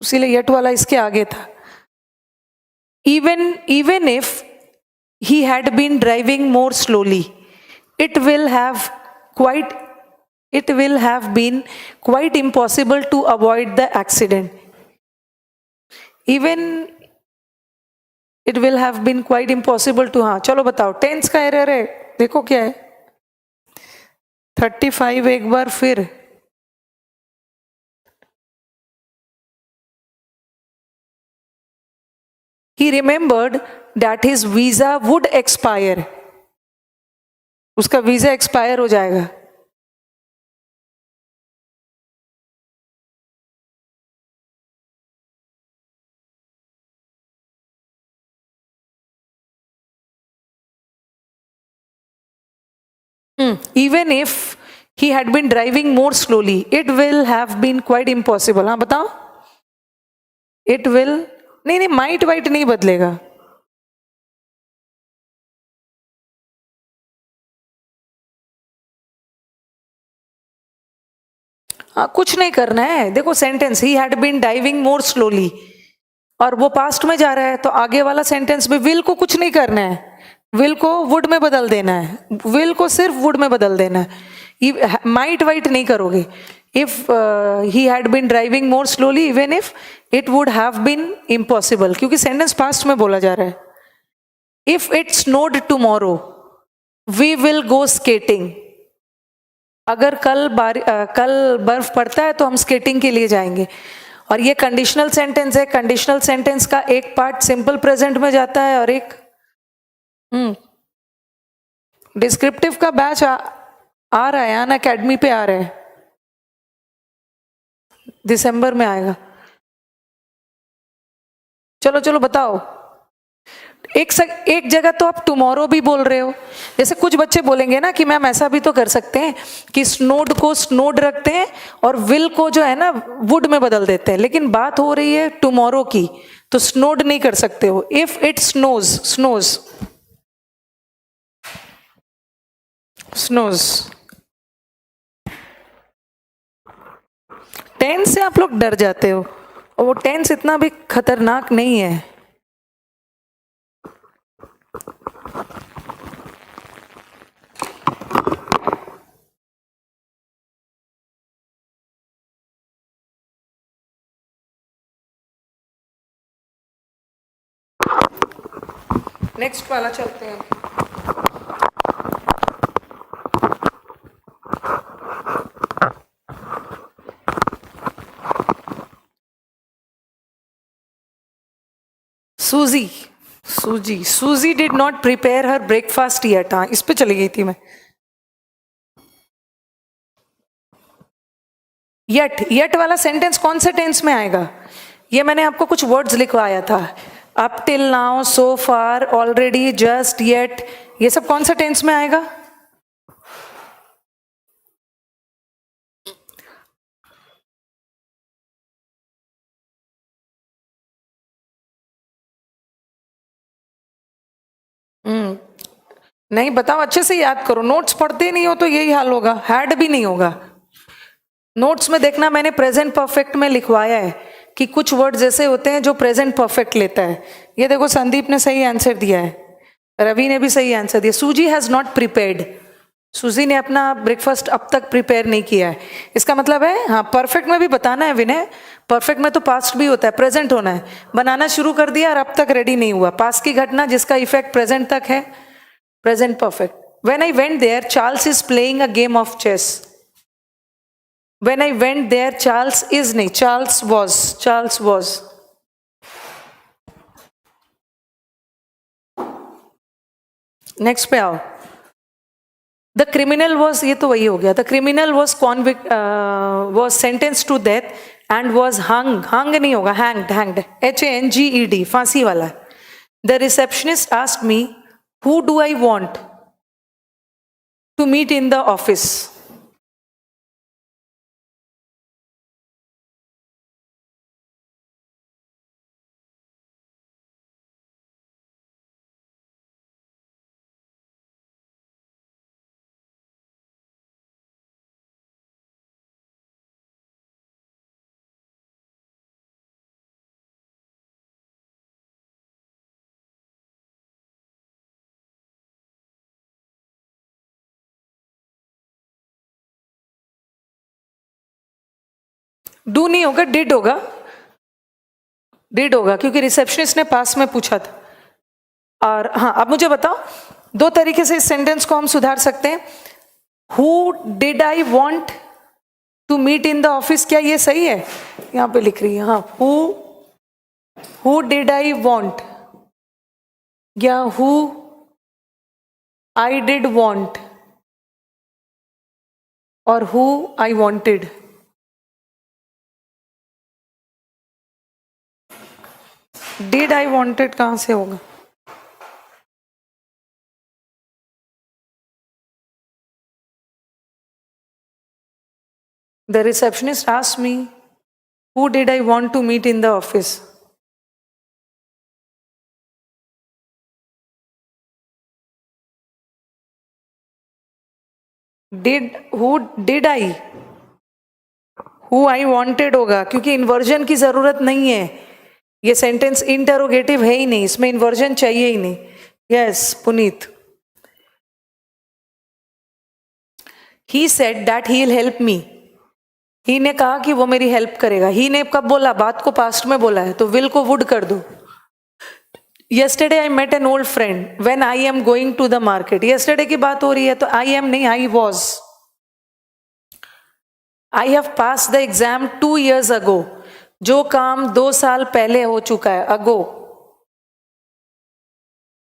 इसीलिए यट वाला इसके आगे था. even if he had been driving more slowly, it will have been quite impossible to avoid the accident. Even it will have been quite impossible to. हाँ चलो बताओ. टेंस का एरर है. देखो क्या है. 35 एक बार फिर. He remembered that his visa would expire. उसका वीजा एक्सपायर हो जाएगा. Even if he had been driving more slowly, it will have been quite impossible. हाँ बताओ, it will, नहीं नहीं, might वाइट नहीं बदलेगा. हाँ, कुछ नहीं करना है. देखो sentence, he had been driving more slowly, और वो पास्ट में जा रहा है, तो आगे वाला सेंटेंस में विल को कुछ नहीं करना है. विल को वुड में बदल देना है. विल को सिर्फ वुड में बदल देना है. माइट वाइट नहीं करोगे. If he had been driving more slowly, even if it would have been impossible, क्योंकि सेंटेंस पास्ट में बोला जा रहा है. If it snowed tomorrow, we will go skating. अगर कल बर्फ पड़ता है तो हम स्केटिंग के लिए जाएंगे. और ये कंडीशनल सेंटेंस है. कंडीशनल सेंटेंस का एक पार्ट सिंपल प्रेजेंट में जाता है और एक डिस्क्रिप्टिव का बैच आ रहा है. अन अकेडमी पे आ रहा है, दिसंबर में आएगा. चलो चलो बताओ. एक जगह तो आप टुमारो भी बोल रहे हो. जैसे कुछ बच्चे बोलेंगे ना कि मैम ऐसा भी तो कर सकते हैं कि स्नोड को स्नोड रखते हैं और विल को जो है ना वुड में बदल देते हैं. लेकिन बात हो रही है टुमारो की, तो स्नोड नहीं कर सकते हो. If it snows, snows, snows. Tense से आप लोग डर जाते हो, और वो टेंस इतना भी खतरनाक नहीं है. नेक्स्ट वाला चलते हैं. सूजी, सूजी, सूजी did not prepare her breakfast yet. हाँ, इस पे चली गई थी मैं. येट, येट वाला सेंटेंस कौन से टेंस में आएगा? ये मैंने आपको कुछ वर्ड्स लिखवाया था. अप टिल नाउ, सो फार, ऑलरेडी, जस्ट, येट, ये सब कौन सा टेंस में आएगा? नहीं बताओ, अच्छे से याद करो. नोट्स पढ़ते नहीं हो तो यही हाल होगा. हैड भी नहीं होगा. नोट्स में देखना, मैंने प्रेजेंट परफेक्ट में लिखवाया है कि कुछ वर्ड्स ऐसे होते हैं जो प्रेजेंट परफेक्ट लेता है. ये देखो, संदीप ने सही आंसर दिया है, रवि ने भी सही आंसर दिया. सूजी हैज नॉट प्रिपेयर्ड. सूजी ने अपना ब्रेकफास्ट अब तक प्रिपेयर नहीं किया है. इसका मतलब है, हाँ, परफेक्ट में भी बताना है विनय. परफेक्ट में तो पास्ट भी होता है, प्रेजेंट होना है. बनाना शुरू कर दिया और अब तक रेडी नहीं हुआ. पास्ट की घटना जिसका इफेक्ट प्रेजेंट तक है, present perfect. When I went there, Charles is playing a game of chess. When I went there, Charles is नहीं, Charles was, Charles was. Next पे आओ. The criminal was, ये तो वही हो गया. The criminal was was sentenced to death and was hung. Hung नहीं होगा, hanged, hanged. HANGED, फांसी वाला. The receptionist asked me, who do I want to meet in the office? Do नहीं होगा, डिड होगा. डिड होगा क्योंकि रिसेप्शनिस्ट ने पास में पूछा था. और हाँ, अब मुझे बताओ, दो तरीके से इस सेंटेंस को हम सुधार सकते हैं. Who did I want to meet in the office, क्या ये सही है? यहाँ पे लिख रही है, हाँ, हु डिड आई वॉन्ट, या हु आई डिड वॉन्ट, और who I wanted. Did I wanted कहां से होगा? The receptionist asked me, who did I want to meet in the office? Who I wanted होगा, क्योंकि इन्वर्जन की जरूरत नहीं है, ये सेंटेंस इंटरोगेटिव है ही नहीं, इसमें इन्वर्जन चाहिए ही नहीं. Yes Puneet. He said that he will help me. ही ने कहा कि वो मेरी हेल्प करेगा. ही ने कब बोला? बात को पास्ट में बोला है, तो विल को वुड कर दो. Yesterday I met an old friend when I am going to the market. Yesterday की बात हो रही है, तो I am नहीं, I was. I have passed the exam 2 years ago. जो काम 2 साल पहले हो चुका है, ago.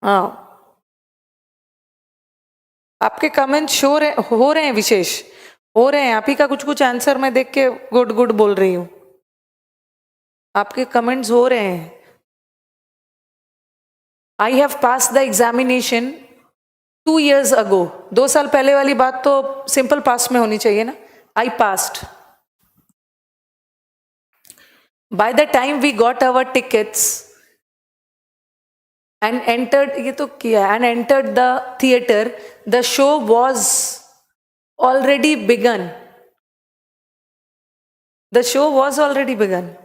हाँ, आपके कमेंट हो रहे हैं विशेष, हो रहे हैं. आप ही का कुछ कुछ आंसर मैं देख के गुड गुड बोल रही हूं. आपके कमेंट्स हो रहे हैं. I have passed the examination 2 years ago. 2 साल पहले वाली बात तो सिंपल पास्ट में होनी चाहिए ना. I passed. By the time we got our tickets and entered, ये तो किया, and entered the theater, the show was already begun. The show was already begun.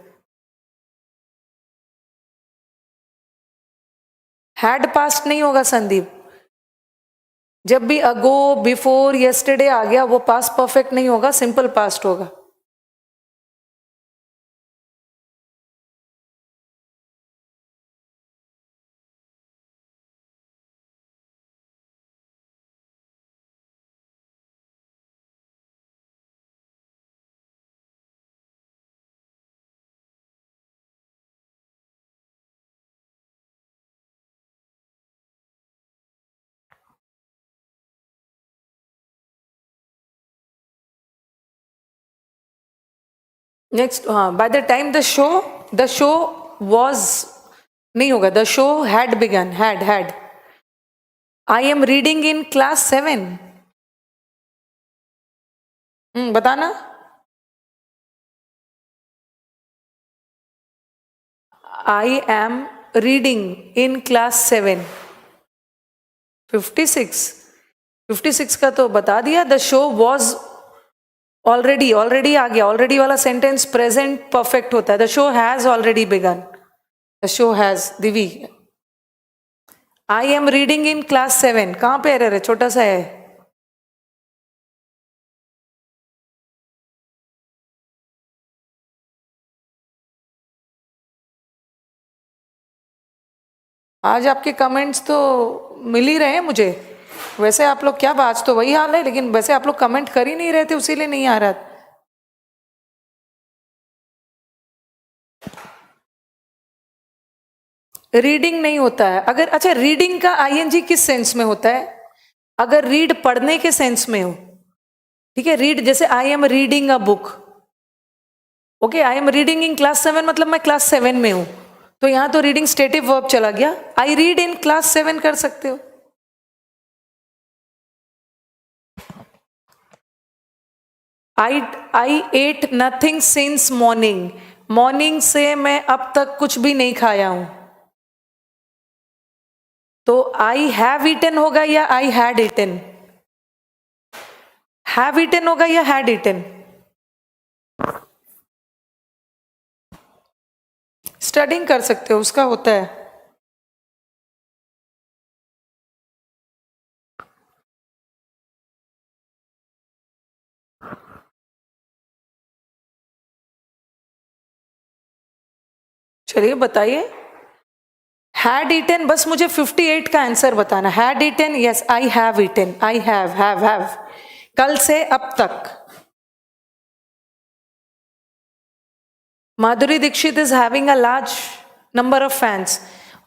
Had past नहीं होगा संदीप. जब भी अगो, बिफोर, yesterday आ गया, वो पास्ट परफेक्ट नहीं होगा, सिंपल पास्ट होगा. नेक्स्ट, हाँ, by the time the show was नहीं होगा, the show had begun. Had. I am reading in class 7. बताना. I am reading in class 7. 56 का तो बता दिया. द शो वॉज ऑलरेडी आ गया. ऑलरेडी वाला सेंटेंस प्रेजेंट परफेक्ट होता है. The show has already begun. The show has. Divi, I am reading in class 7. कहां पे एरर है? छोटा सा है. आज आपके कमेंट्स तो मिल ही रहे हैं मुझे. वैसे आप लोग क्या, आज तो वही हाल है, लेकिन वैसे आप लोग कमेंट कर ही नहीं रहे थे, उसीलिए नहीं आ रहा. रीडिंग नहीं होता है. अगर, अच्छा, रीडिंग का आईएनजी किस सेंस में होता है? अगर रीड पढ़ने के सेंस में हो, ठीक है. रीड जैसे आई am reading a book. Okay, I am reading in class 7 मतलब मैं क्लास 7 में हूं, तो यहां तो रीडिंग स्टेटिव वर्ब चला गया. आई रीड इन क्लास 7 कर सकते हो. I ate nothing since morning. Morning से मैं अब तक कुछ भी नहीं खाया हूं. तो आई हैव ईटन होगा या I had eaten? Have eaten होगा या हैड ईटन? स्टडिंग कर सकते हो, उसका होता है. चलिए बताइए. हैड ईटन, बस मुझे 58 का आंसर बताना. Had eaten, yes, I have eaten. I have. कल से अब तक. Madhuri Dixit is having a large number of fans.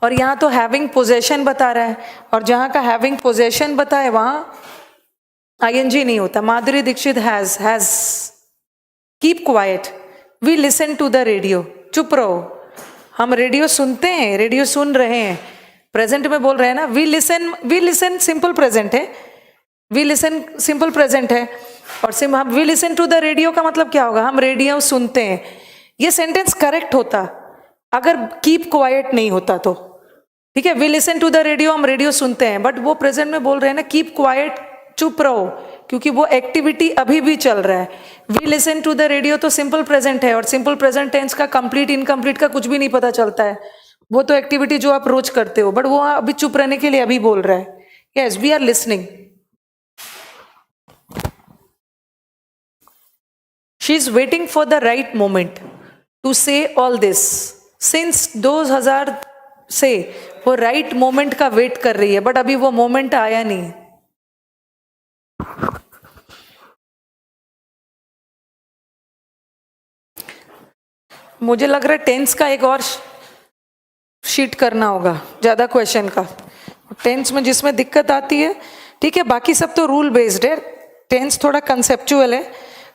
और यहां तो हैविंग पोजेशन बता रहा है, और जहां का हैविंग पोजेशन बताए वहां आईएनजी नहीं होता. Madhuri Dixit has. Keep quiet. We listen to the radio. चुप रहो. हम रेडियो सुनते हैं, रेडियो सुन रहे हैं. प्रेजेंट में बोल रहे हैं ना. वी लिसन सिंपल प्रेजेंट है. वी लिसन सिंपल प्रेजेंट है. और सिर्फ हम we listen to the radio का मतलब क्या होगा, हम रेडियो सुनते हैं। ये सेंटेंस करेक्ट होता अगर कीप क्वाइट नहीं होता तो, ठीक है। We listen to the radio, हम रेडियो सुनते हैं, बट वो प्रेजेंट में बोल रहे हैं ना कीप क्वाइट, चुप रहो, क्योंकि वो एक्टिविटी अभी भी चल रहा है। We listen to the radio तो सिंपल प्रेजेंट है, और सिंपल प्रेजेंट टेंस का कंप्लीट इनकम्प्लीट का कुछ भी नहीं पता चलता है, वो तो एक्टिविटी जो आप रोज करते हो, बट वो अभी चुप रहने के लिए अभी बोल रहा है। Yes, we are listening. She is waiting for the right moment to say all this. Since 2000 से वो राइट मोमेंट का वेट कर रही है, बट अभी वो मोमेंट आया नहीं। मुझे लग रहा है टेंस का एक और शीट करना होगा ज्यादा क्वेश्चन का। टेंस में जिसमें दिक्कत आती है, ठीक है, बाकी सब तो रूल बेस्ड है, टेंस थोड़ा कंसेप्चुअल है,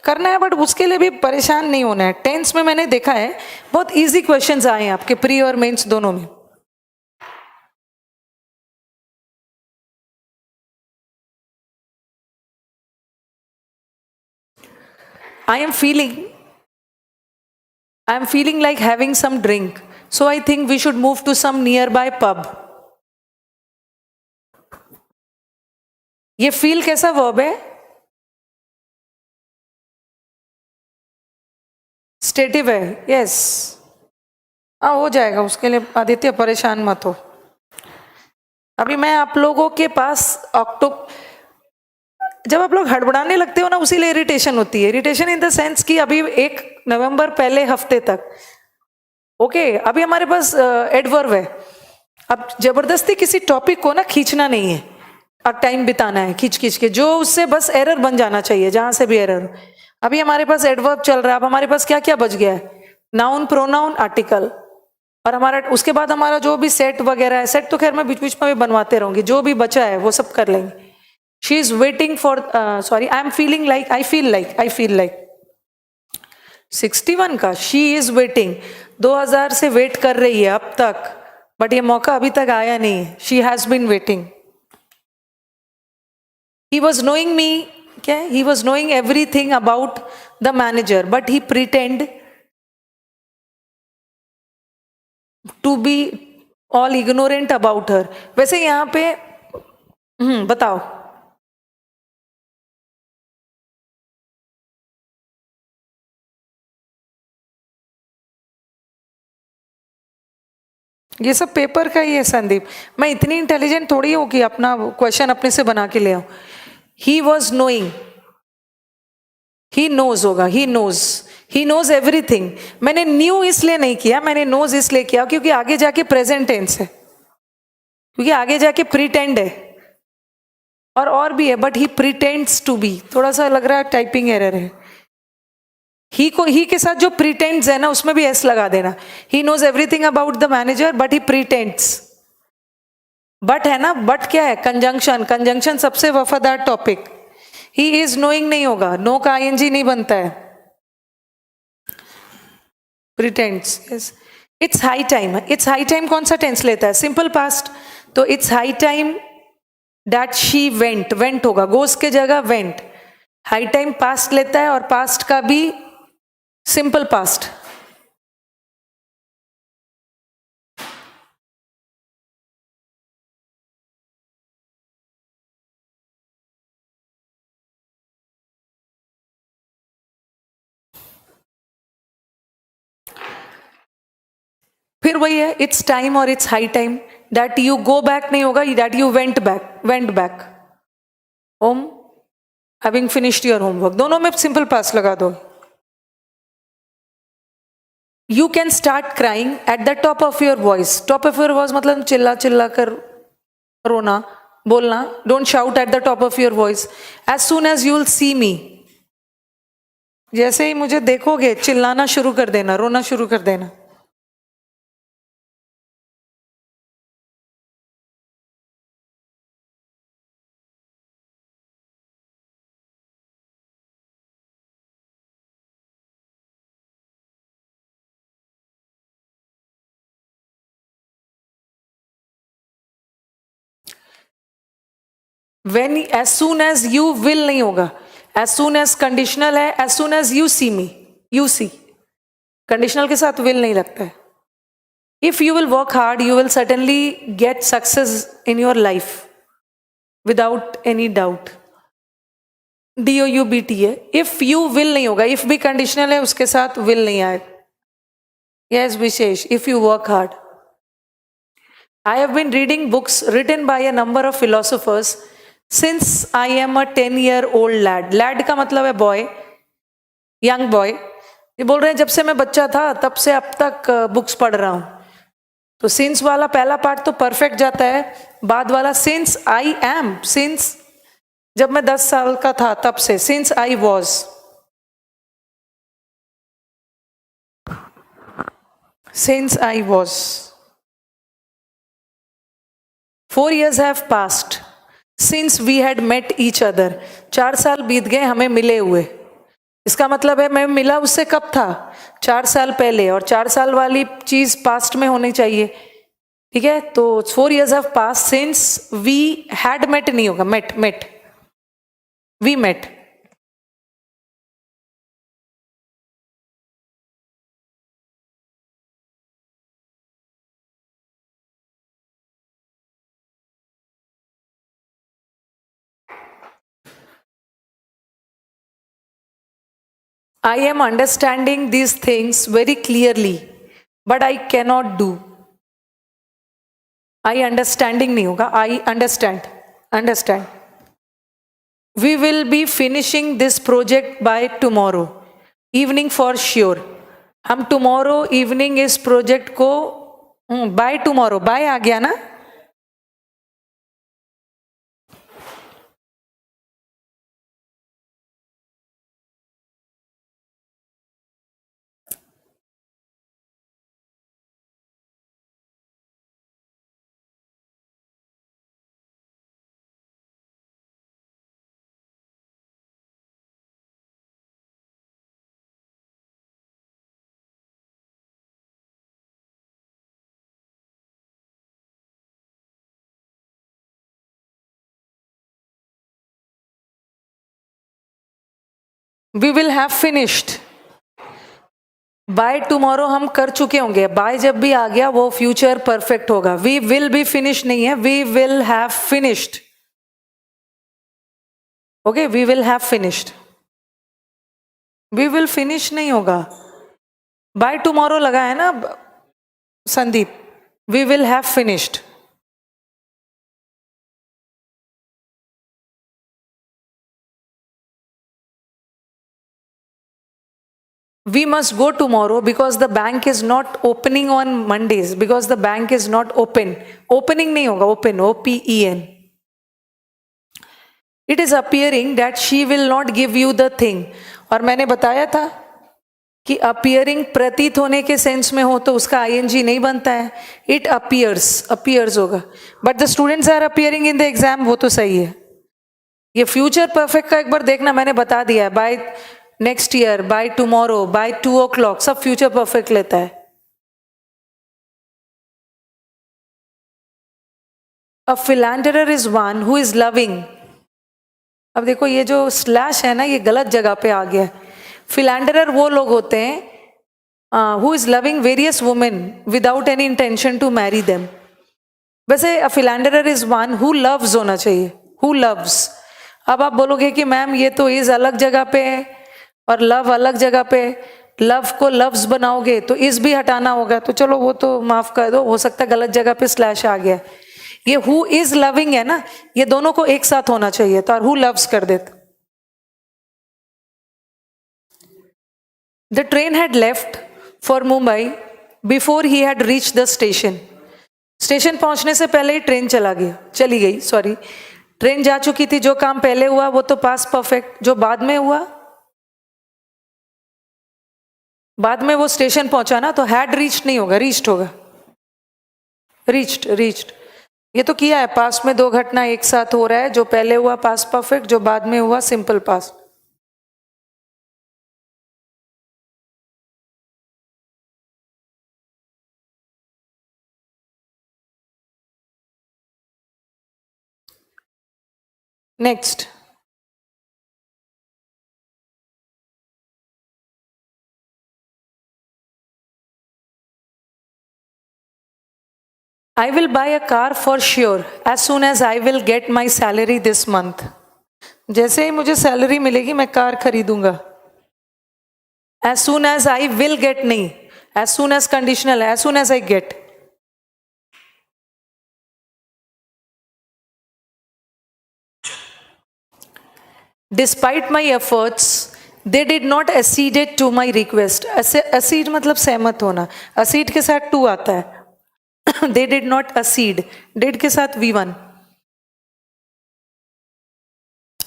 करना है, बट उसके लिए भी परेशान नहीं होना है। टेंस में मैंने देखा है बहुत इजी क्वेश्चंस आए हैं आपके प्री और मेंस दोनों में। I am feeling like having some drink, so I think we should move to some nearby pub. ये फील कैसा वर्ब है? स्टेटिव है, यस। हाँ, हो जाएगा, उसके लिए आदित्य परेशान मत हो। अभी मैं आप लोगों के पास जब आप लोग हड़बड़ाने लगते हो ना, उसी लिए इरिटेशन होती है। इरिटेशन इन द सेंस कि अभी 1 नवंबर पहले हफ्ते तक, ओके, अभी हमारे पास एडवर्ब है। अब जबरदस्ती किसी टॉपिक को ना खींचना नहीं है, अब टाइम बिताना है खींच खींच के, जो उससे बस एरर बन जाना चाहिए, जहां से भी एरर। अभी हमारे पास एडवर्ब चल रहा है, अब हमारे पास क्या क्या बच गया है? नाउन, प्रोनाउन, आर्टिकल, और हमारा उसके बाद हमारा जो भी सेट वगैरह है, सेट तो खैर मैं बीच बीच में भी बनवाते रहूंगी, जो भी बचा है वो सब कर लेंगे। She is waiting for, sorry, I am feeling like, I feel like 61 का शी इज वेटिंग, 2000 से वेट कर रही है अब तक, बट ये मौका अभी तक आया नहीं है। She has been waiting. He was knowing me, क्या है? He was knowing everything about the manager, but he pretend to be all ignorant about her. वैसे यहां पे बताओ, ये सब पेपर का ही है संदीप, मैं इतनी इंटेलिजेंट थोड़ी हूं कि अपना क्वेश्चन अपने से बना के ले आऊं। He was knowing, he knows होगा, ही नोज एवरीथिंग। मैंने न्यू इसलिए नहीं किया, मैंने नोज इसलिए किया क्योंकि आगे जाके प्रेजेंट टेंस है, क्योंकि आगे जाके प्रिटेंड है, और भी है, but he pretends to be, थोड़ा सा लग रहा है टाइपिंग एरर है। ही के साथ जो प्रिटेंड्स है ना, उसमें भी एस लगा देना। He knows everything about the manager but he pretends, but है ना, बट क्या है? कंजंक्शन सबसे वफादार टॉपिक। ही इज नोइंग नहीं होगा, नो का आईएनजी नहीं बनता है, pretends, yes. It's high time, it's high time कौन सा टेंस लेता है? सिंपल पास्ट, तो it's high time that she went होगा, गोस के जगह वेंट। हाई टाइम पास्ट लेता है, और पास्ट का भी सिंपल पास्ट। फिर वही है, इट्स टाइम और it's high time that you go back नहीं होगा, that you went back home having finished your homework, दोनों में सिंपल पास्ट लगा दो। You can start crying at the top of your voice, top of your voice मतलब चिल्ला चिल्ला कर रोना, बोलना। Don't shout at the top of your voice. As soon as you will see me, जैसे ही मुझे देखोगे चिल्लाना शुरू कर देना, रोना शुरू कर देना। When as soon as you will नहीं होगा, एज सून एज कंडीशनल है, as soon as you see me, you see, conditional के साथ विल नहीं लगता है. If you will work hard you will certainly get success in your life without any doubt. DOUBT है. If you will नहीं होगा, if भी conditional है उसके साथ विल नहीं आएगा. Yes Vishesh, if you work hard. I have been reading books written by a number of philosophers since I am a 10-year-old lad. Lad का मतलब है boy, young boy. ये बोल रहे हैं जब से मैं बच्चा था तब से अब तक बुक्स पढ़ रहा हूं. तो since वाला पहला पार्ट तो परफेक्ट जाता है, बाद वाला since I am, since जब मैं 10 साल का था तब से, since I was, since I was. 4 years have passed since we had met each other. 4 साल बीत गए हमें मिले हुए. इसका मतलब है मैं मिला उससे कब था? 4 साल पहले. और 4 साल वाली चीज पास्ट में होनी चाहिए. ठीक है, तो 4 years have passed since we had met नहीं होगा, met, we met. I am understanding these things very clearly, but I cannot do. I understanding नहीं होगा, I understand. We will be finishing this project by tomorrow evening for sure. हम tomorrow evening इस project को by tomorrow, by आ गया ना? We will have finished. By tomorrow हम कर चुके होंगे. बाय जब भी आ गया वो फ्यूचर परफेक्ट होगा. वी विल बी फिनिश नहीं है, we will have finished. Okay, we will have finished. We will finish नहीं होगा, बाय टुमारो लगा है ना Sandeep. We will have finished. We must go tomorrow because the bank is not opening on Mondays, because the bank is not open. Opening नहीं होगा, open, OPEN. It is appearing that she will not give you the thing. और मैंने बताया था कि appearing प्रतीत होने के सेंस में हो तो उसका ING नहीं बनता है. It appears होगा. But the students are appearing in the exam, वो तो सही है. ये फ्यूचर परफेक्ट का एक बार देखना, मैंने बता दिया है. By next year, by tomorrow, by 2 o'clock, सब फ्यूचर परफेक्ट लेता है. A philanderer is one who is loving. अब देखो ये जो स्लैश है ना, ये गलत जगह पे आ गया. फिलैंडरर वो लोग होते हैं who is loving various women without any intention to marry them. वैसे a philanderer is one who loves होना चाहिए, हु लव्स. अब आप बोलोगे कि मैम ये तो इज अलग जगह पे है और लव अलग जगह पे. लव को लव्स बनाओगे तो इस भी हटाना होगा, तो चलो वो तो माफ कर दो, हो सकता है गलत जगह पे स्लैश आ गया. ये हु इज लविंग है ना, ये दोनों को एक साथ होना चाहिए था, और हु लव्स कर देते. The train had left for Mumbai before he had reach the station. Station पहुंचने से पहले ही ट्रेन चली गई. सॉरी, ट्रेन जा चुकी थी. जो काम पहले हुआ वो तो पास्ट परफेक्ट, जो बाद में हुआ, बाद में वो स्टेशन पहुंचा ना, तो हैड रीच्ड नहीं होगा, रीच्ड होगा. रीच्ड. ये तो किया है, पास्ट में 2 घटना एक साथ हो रहा है. जो पहले हुआ पास्ट परफेक्ट, जो बाद में हुआ simple past. Next, I will buy a car for sure as soon as I will get my salary this month. जैसे ही मुझे सैलरी मिलेगी मैं car खरीदूंगा. As soon as I will get नहीं, as soon as conditional, as soon as I get. Despite my efforts, they did not accede to my request. Accede मतलब सहमत होना. Accede के साथ to आता है. They did not accede. Did के साथ V1.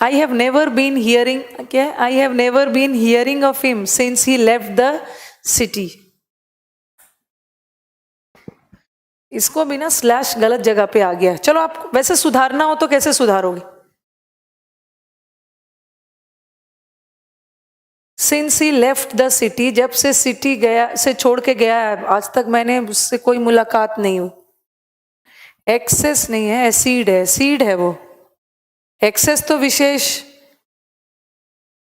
I have never been hearing. क्या? I have never been hearing of him since he left the city. इसको भी ना स्लैश गलत जगह पे आ गया. चलो आप वैसे सुधारना हो तो कैसे सुधारोगे? Since he left the city, जब से सिटी गया से छोड़ के गया है, आज तक मैंने उससे कोई मुलाकात नहीं हुई. एक्सेस नहीं है, एसीड है. सीड है वो. एक्सेस तो विशेष,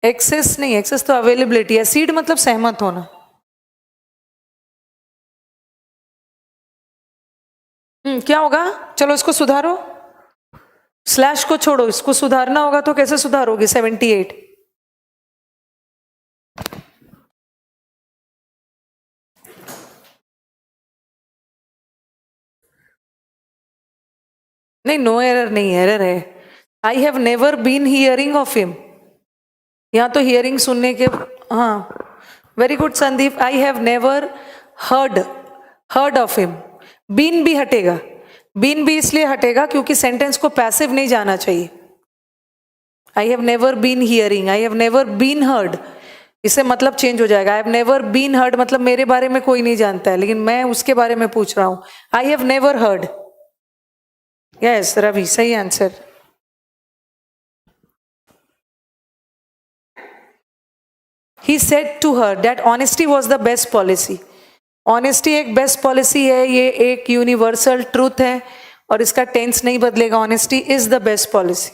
एक्सेस नहीं, एक्सेस तो अवेलेबिलिटी है. सीड मतलब सहमत होना. क्या होगा? चलो इसको सुधारो. स्लैश को छोड़ो, इसको सुधारना होगा तो कैसे सुधारोगे? 78. नहीं, नो एरर नहीं, एरर है. I have never been hearing of him. यहां तो हियरिंग सुनने के. हाँ, very good Sandeep. I have never heard of him. Been भी हटेगा. बीन भी इसलिए हटेगा क्योंकि सेंटेंस को पैसिव नहीं जाना चाहिए. I have never been hearing, I have never been heard, इससे मतलब चेंज हो जाएगा. I have never been heard मतलब मेरे बारे में कोई नहीं जानता है, लेकिन मैं उसके बारे में पूछ रहा हूं. I have never heard. Yes Ravi, सही answer. He said to her that honesty was the best policy. Honesty एक बेस्ट पॉलिसी है, ये एक यूनिवर्सल ट्रूथ है और इसका टेंस नहीं बदलेगा. Honesty is the best policy.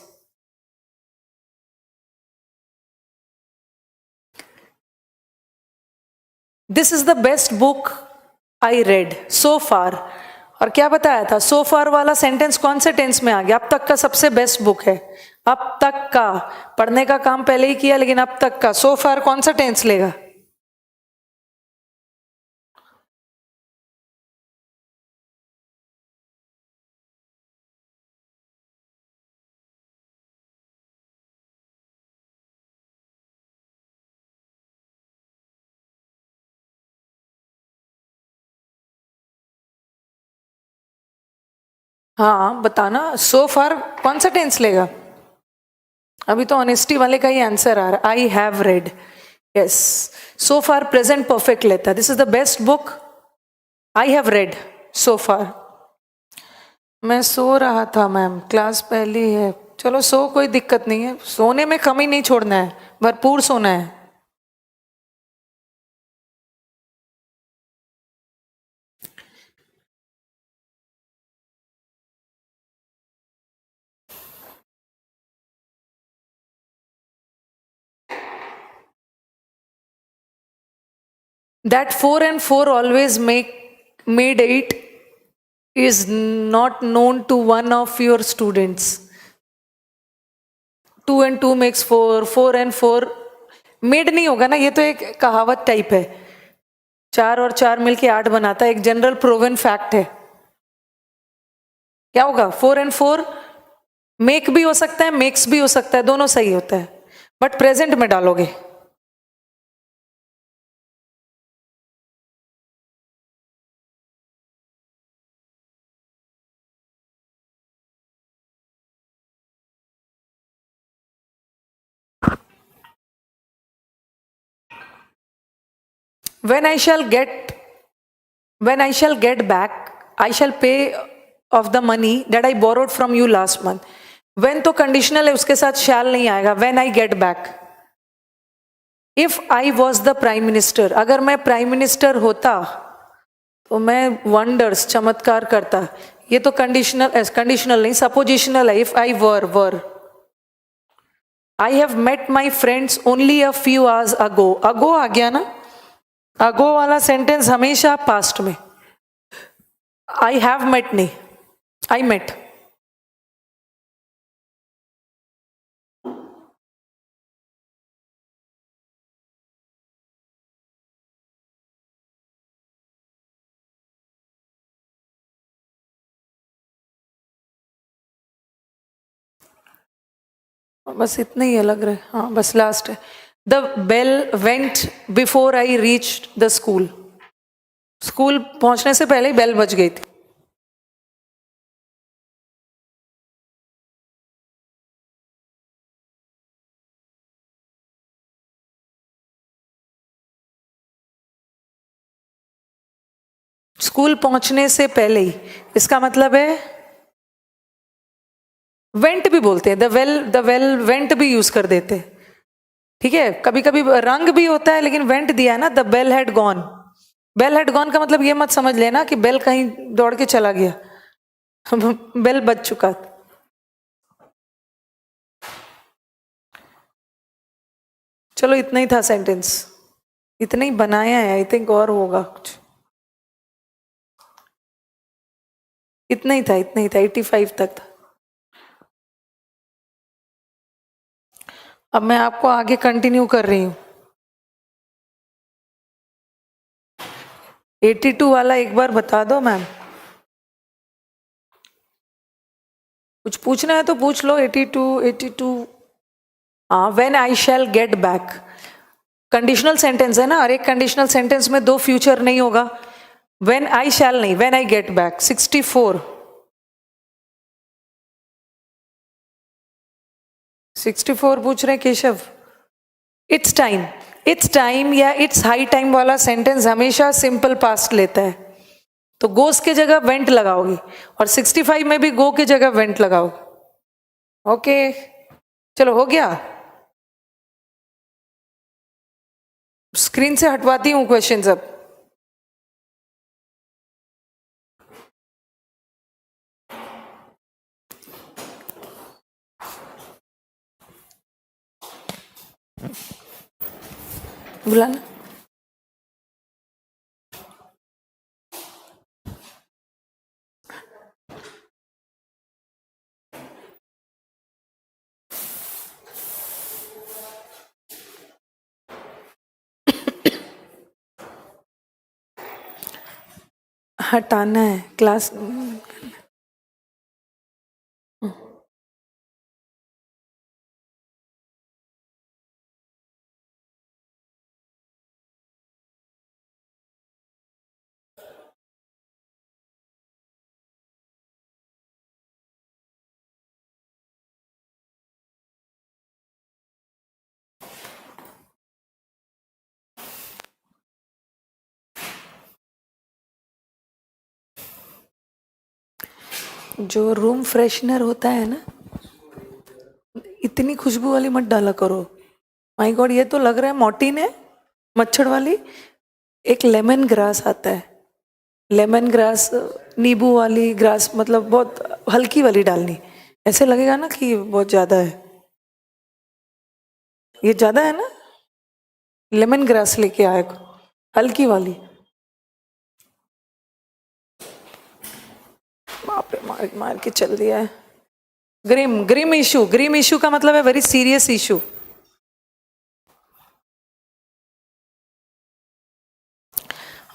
This is the best book I read so far. और क्या बताया था? सो फार वाला सेंटेंस कौन से टेंस में आ गया? अब तक का सबसे बेस्ट बुक है. अब तक का, पढ़ने का काम पहले ही किया, लेकिन अब तक का. सो फार कौन सा टेंस लेगा? हाँ बताना. सो फार कौन सा टेंस लेगा? अभी तो ऑनेस्टी वाले का ही आंसर आ रहा. I have read. Yes, so far present perfect लेता. This is the best book I have read so far. मैं सो रहा था मैम, क्लास पहली है. चलो सो, कोई दिक्कत नहीं है. सोने में कमी नहीं छोड़ना है, भरपूर सोना है. That 4 and 4 always made 8 is not known to one of your students. 2 and 2 makes 4, 4 and 4 made नहीं होगा ना, ये तो एक कहावत टाइप है. 4 और 4 मिलके 8 बनाता है, एक जनरल प्रूवन फैक्ट है. क्या होगा? 4 and 4 मेक भी हो सकता है, मेक्स भी हो सकता है, दोनों सही होता है, बट प्रेजेंट में डालोगे. When I shall get back, I shall pay of the money that I borrowed from you last month. When तो conditional है, उसके साथ shall नहीं आएगा. When I get back. If I was the prime minister, अगर मैं prime minister होता तो मैं wonders, चमत्कार करता. ये तो conditional नहीं, suppositional है. If I were. I have met my friends only a few hours ago. Ago आ गया ना? अगो वाला सेंटेंस हमेशा पास्ट में. आई हैव मेट नहीं, आई मेट। बस इतना ही अलग रहे। हाँ बस लास्ट है। The bell went before I reach the school. School पहुंचने से पहले ही बेल बज गई थी। स्कूल पहुंचने से पहले ही, इसका मतलब है वेंट भी बोलते हैं, द वेल वेंट भी यूज कर देते हैं। ठीक है, कभी कभी रंग भी होता है लेकिन वेंट दिया है ना, the bell had gone. Bell had gone का मतलब ये मत समझ लेना कि बेल कहीं दौड़ के चला गया, बेल बज चुका। चलो इतना ही था सेंटेंस, इतना ही बनाया है, आई थिंक और होगा कुछ। इतना ही था, इतना ही था, 85 तक था। अब मैं आपको आगे कंटिन्यू कर रही हूं। 82 वाला एक बार बता दो मैम, कुछ पूछना है तो पूछ लो। 82 हाँ, when I shell get back, conditional sentence है ना, और एक कंडीशनल सेंटेंस में दो फ्यूचर नहीं होगा। व्हेन आई शैल नहीं, व्हेन आई गेट बैक। 64 पूछ रहे हैं केशव। इट्स टाइम या इट्स हाई टाइम वाला सेंटेंस हमेशा सिंपल पास्ट लेता है, तो गोस के जगह वेंट लगाओगी, और 65 में भी गो के जगह वेंट लगाओगे। ओके चलो हो गया। स्क्रीन से हटवाती हूं क्वेश्चन अब। बुलाना। हटाना है क्लास। जो रूम फ्रेशनर होता है ना, इतनी खुशबू वाली मत डाला करो। माय गॉड, ये तो लग रहा है मोर्टीन है, मच्छर वाली। एक लेमन ग्रास आता है, लेमन ग्रास, नींबू वाली ग्रास, मतलब बहुत हल्की वाली डालनी, ऐसे लगेगा ना कि बहुत ज्यादा है। ये ज्यादा है ना, लेमन ग्रास लेके आए हल्की वाली। बाप रे, मार मार के चल दिया है। ग्रीम इशू, ग्रीम इशू का मतलब है वेरी सीरियस इशू।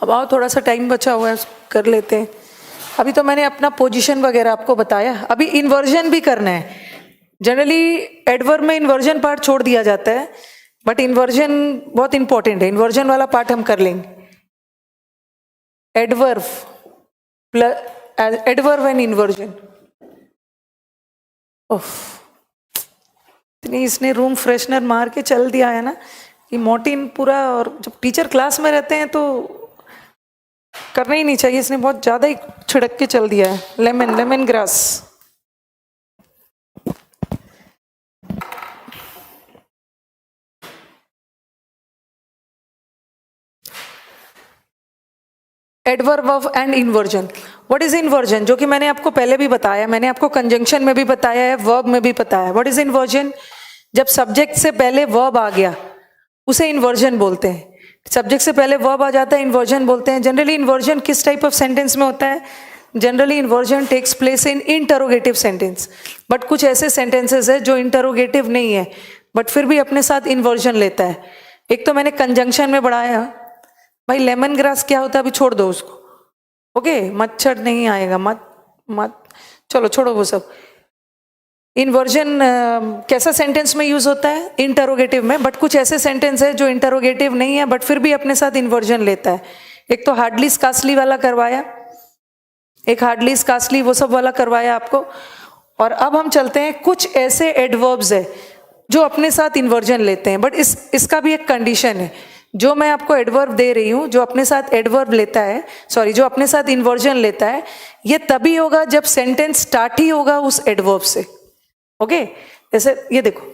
अब आओ, थोड़ा सा टाइम बचा हुआ है, कर लेते हैं। अभी तो मैंने अपना पोजीशन वगैरह आपको बताया, अभी इन्वर्जन भी करना है। जनरली एडवर्ब में इन्वर्जन पार्ट छोड़ दिया जाता है, बट इन्वर्जन बहुत इंपॉर्टेंट है, इन्वर्जन वाला पार्ट हम कर लेंगे। Adverb plus adverb and inversion. इतनी इसने रूम फ्रेशनर मार के चल दिया है ना कि मोर्टीन पूरा, और जब टीचर क्लास में रहते हैं तो करना ही नहीं चाहिए, इसने बहुत ज्यादा ही छिड़क के चल दिया है। Lemon grass. Adverb of and inversion. What is inversion, जो कि मैंने आपको पहले भी बताया, मैंने आपको कंजंक्शन में भी बताया है, वर्ब में भी बताया। व्हाट इज इन्वर्जन, जब सब्जेक्ट से पहले वर्ब आ गया उसे इन्वर्जन बोलते हैं। सब्जेक्ट से पहले वर्ब आ जाता है, इन्वर्जन बोलते हैं। जनरली इन्वर्जन किस टाइप ऑफ सेंटेंस में होता है, generally inversion takes place in interrogative sentence, but कुछ ऐसे सेंटेंसेस है जो इंटरोगेटिव नहीं है बट फिर भी अपने साथ इन्वर्जन लेता है। एक तो मैंने कंजंक्शन में बढ़ाया, भाई लेमन ग्रास क्या होता है, अभी छोड़ दो उसको, ओके, मच्छर नहीं आएगा, मत चलो छोड़ो वो सब। इन्वर्जन कैसा सेंटेंस में यूज होता है, इंटरोगेटिव में, बट कुछ ऐसे सेंटेंस है जो इंटरोगेटिव नहीं है बट फिर भी अपने साथ इन्वर्जन लेता है। एक तो हार्डली स्कार्सली वाला करवाया, एक हार्डली स्कार्सली वो सब वाला करवाया आपको। और अब हम चलते हैं, कुछ ऐसे एडवर्ब्स है जो अपने साथ इन्वर्जन लेते हैं, बट इसका भी एक कंडीशन है। जो मैं आपको एडवर्ब दे रही हूं जो अपने साथ एडवर्ब लेता है, सॉरी, जो अपने साथ इन्वर्जन लेता है, ये तभी होगा जब सेंटेंस स्टार्ट ही होगा उस एडवर्ब से। ओके, जैसे ये देखो,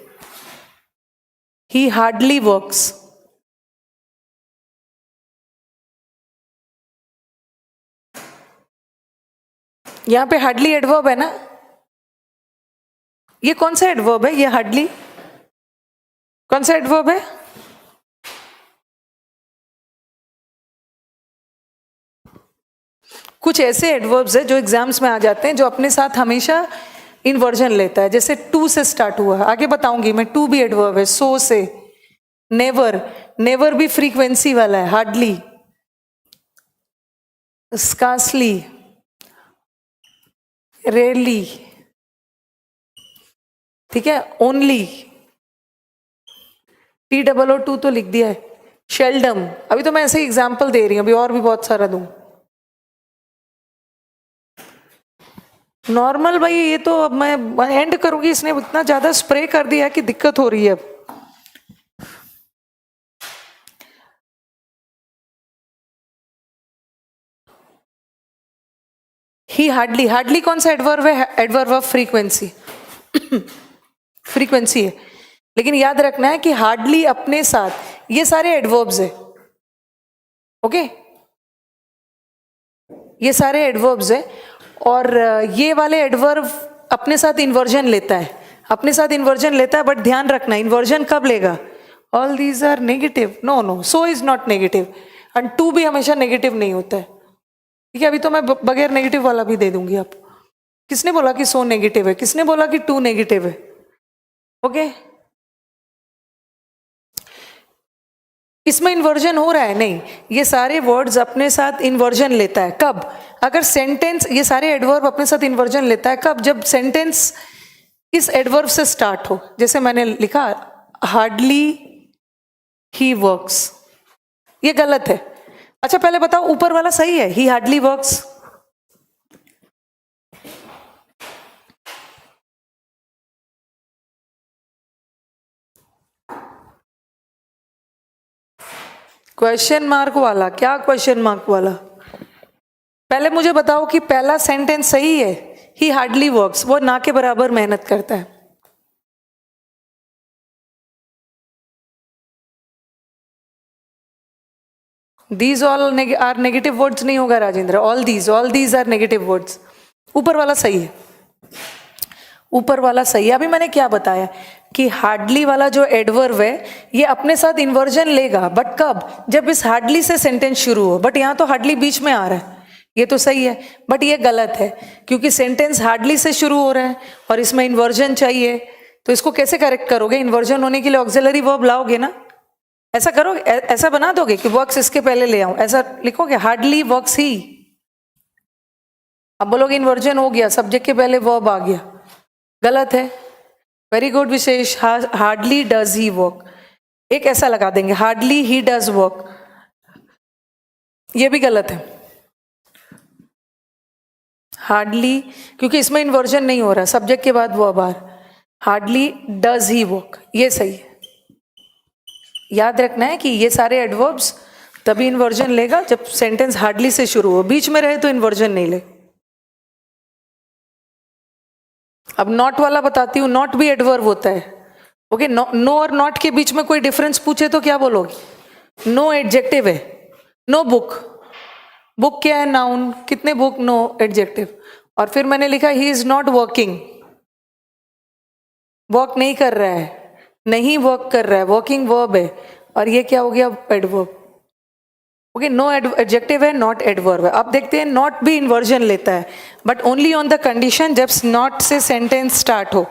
ही हार्डली वर्क्स, यहां पे हार्डली एडवर्ब है ना, ये कौन सा एडवर्ब है, ये हार्डली कौन सा एडवर्ब है, कुछ ऐसे एडवर्ब्स है जो एग्जाम्स में आ जाते हैं जो अपने साथ हमेशा इन्वर्जन लेता है। जैसे टू से स्टार्ट हुआ, आगे बताऊंगी मैं, टू भी एडवर्ब है, सो से, नेवर, नेवर भी फ्रीक्वेंसी वाला है, हार्डली, स्कार्सली, रेयरली, ठीक है, ओनली, TOO तो लिख दिया है, शेल्डम, अभी तो मैं ऐसे ही एग्जाम्पल दे रही हूं, अभी और भी बहुत सारा दूं। नॉर्मल भाई ये तो अब मैं एंड करूंगी, इसने इतना ज्यादा स्प्रे कर दिया कि दिक्कत हो रही है अब। ही हार्डली, हार्डली कौन सा एडवर्ब है, एडवर्ब ऑफ फ्रीक्वेंसी, फ्रीक्वेंसी है, लेकिन याद रखना है कि हार्डली अपने साथ, ये सारे एडवर्ब्स है, ओके, ये सारे एडवर्ब्स है, और ये वाले एडवर्ब अपने साथ इन्वर्जन लेता है, अपने साथ इन्वर्जन लेता है, बट ध्यान रखना इन्वर्जन कब लेगा, all these are negative, no no, so is not negative, and too भी हमेशा नेगेटिव नहीं होता है, ठीक है। अभी तो मैं बगैर नेगेटिव वाला भी दे दूंगी आप। किसने बोला कि सो नेगेटिव है, किसने बोला कि टू नेगेटिव है, ओके। इसमें इन्वर्जन हो रहा है, नहीं, ये सारे वर्ड्स अपने साथ इन्वर्जन लेता है कब, अगर सेंटेंस, ये सारे एडवर्ब अपने साथ इन्वर्जन लेता है कब, जब सेंटेंस इस एडवर्ब से स्टार्ट हो। जैसे मैंने लिखा हार्डली ही वर्क्स, ये गलत है। अच्छा पहले बताओ ऊपर वाला सही है, ही हार्डली वर्क्स, क्वेश्चन मार्क वाला, क्या क्वेश्चन मार्क वाला, पहले मुझे बताओ कि पहला सेंटेंस सही है, ही हार्डली वर्क्स, वो ना के बराबर मेहनत करता है। These all are negative words नहीं होगा Rajendra, all these are negative words. ऊपर वाला सही है, ऊपर वाला सही है। अभी मैंने क्या बताया कि हार्डली वाला जो एडवर्ब है ये अपने साथ इन्वर्जन लेगा, बट कब, जब इस हार्डली से सेंटेंस शुरू हो, बट यहाँ तो हार्डली बीच में आ रहा है, ये तो सही है, बट ये गलत है क्योंकि सेंटेंस हार्डली से शुरू हो रहा है और इसमें इन्वर्जन चाहिए, तो इसको कैसे करेक्ट करोगे, इन्वर्जन होने के लिए ऑक्सिलरी वर्ब लाओगे ना, ऐसा करो, ऐसा बना दोगे कि वर्क्स इसके पहले ले आऊं, ऐसा लिखोगे हार्डली वर्क्स ही, अब बोलोगे इन्वर्जन हो गया, सब्जेक्ट के पहले वर्ब आ गया, गलत है। Very good Vishesh, hardly does he work, एक ऐसा लगा देंगे हार्डली ही डज वर्क, ये भी गलत है, हार्डली, क्योंकि इसमें इन्वर्जन नहीं हो रहा, सब्जेक्ट के बाद वर्ब आ रहा, हार्डली डज ही वर्क, ये सही है। याद रखना है कि ये सारे एडवर्ब्स तभी इन्वर्जन लेगा जब सेंटेंस हार्डली से शुरू हो, बीच में रहे तो इन्वर्जन नहीं ले। अब नॉट वाला बताती हूँ, नॉट भी एडवर्ब होता है, ओके। नो और नॉट के बीच में कोई डिफरेंस पूछे तो क्या बोलोगे, नो एडजेक्टिव है, नो बुक, बुक क्या है, नाउन, कितने बुक, नो एडजेक्टिव, और फिर मैंने लिखा he is not working, work नहीं कर रहा है, नहीं वर्क कर रहा है, वर्किंग वर्ब है, और ये क्या हो गया, एडवर्ब। ओके, नो एडजेक्टिव है, नॉट एडवर्ब है. अब देखते हैं नॉट भी इन्वर्जन लेता है, but only on the condition जब नॉट से सेंटेंस स्टार्ट हो.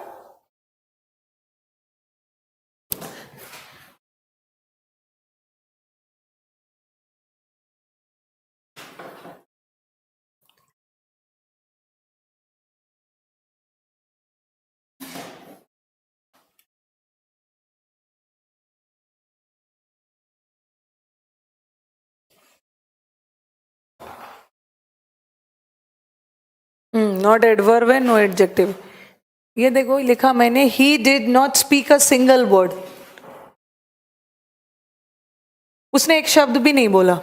नॉट एडवर्ब है, नो एडजेक्टिव. ये देखो लिखा मैंने, he did not speak a single word. उसने एक शब्द भी नहीं बोला.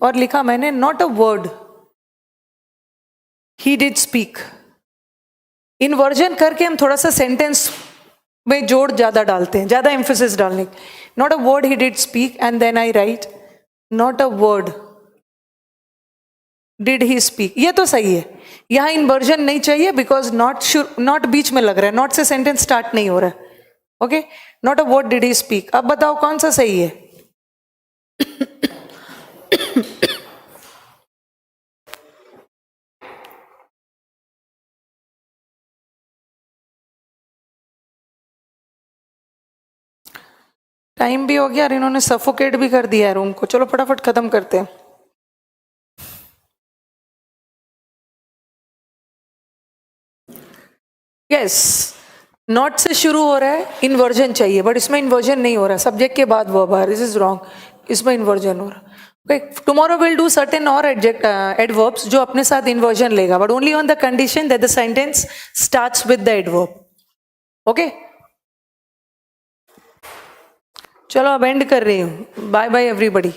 और लिखा मैंने not a word, he did speak. Inversion करके हम थोड़ा सा सेंटेंस में जोड़ ज्यादा डालते हैं, ज्यादा एम्फेसिस डालने. Not a word he did speak, and then I write not a word did he speak. ये तो सही है. यहां इन्वर्जन नहीं चाहिए बिकॉज नॉट बीच में लग रहा है, नॉट से सेंटेंस स्टार्ट नहीं हो रहा है. Okay, not a word did he speak. अब बताओ कौन सा सही है? टाइम भी हो गया और इन्होंने सफोकेट भी कर दिया है रूम को. चलो फटाफट खत्म करते हैं. यस, नॉट से शुरू हो रहा है, इन्वर्जन चाहिए, बट इसमें इन्वर्जन नहीं हो रहा. सब्जेक्ट के बाद वर्ब आ रहा है, दिस इज रॉन्ग. इसमें इन्वर्जन हो रहा है. Okay, tomorrow will do certain और एडवर्ब्स जो अपने साथ इन्वर्जन लेगा, but only on the condition that the sentence starts with the adverb. Okay, चलो अब एंड कर रही हूँ. Bye bye everybody.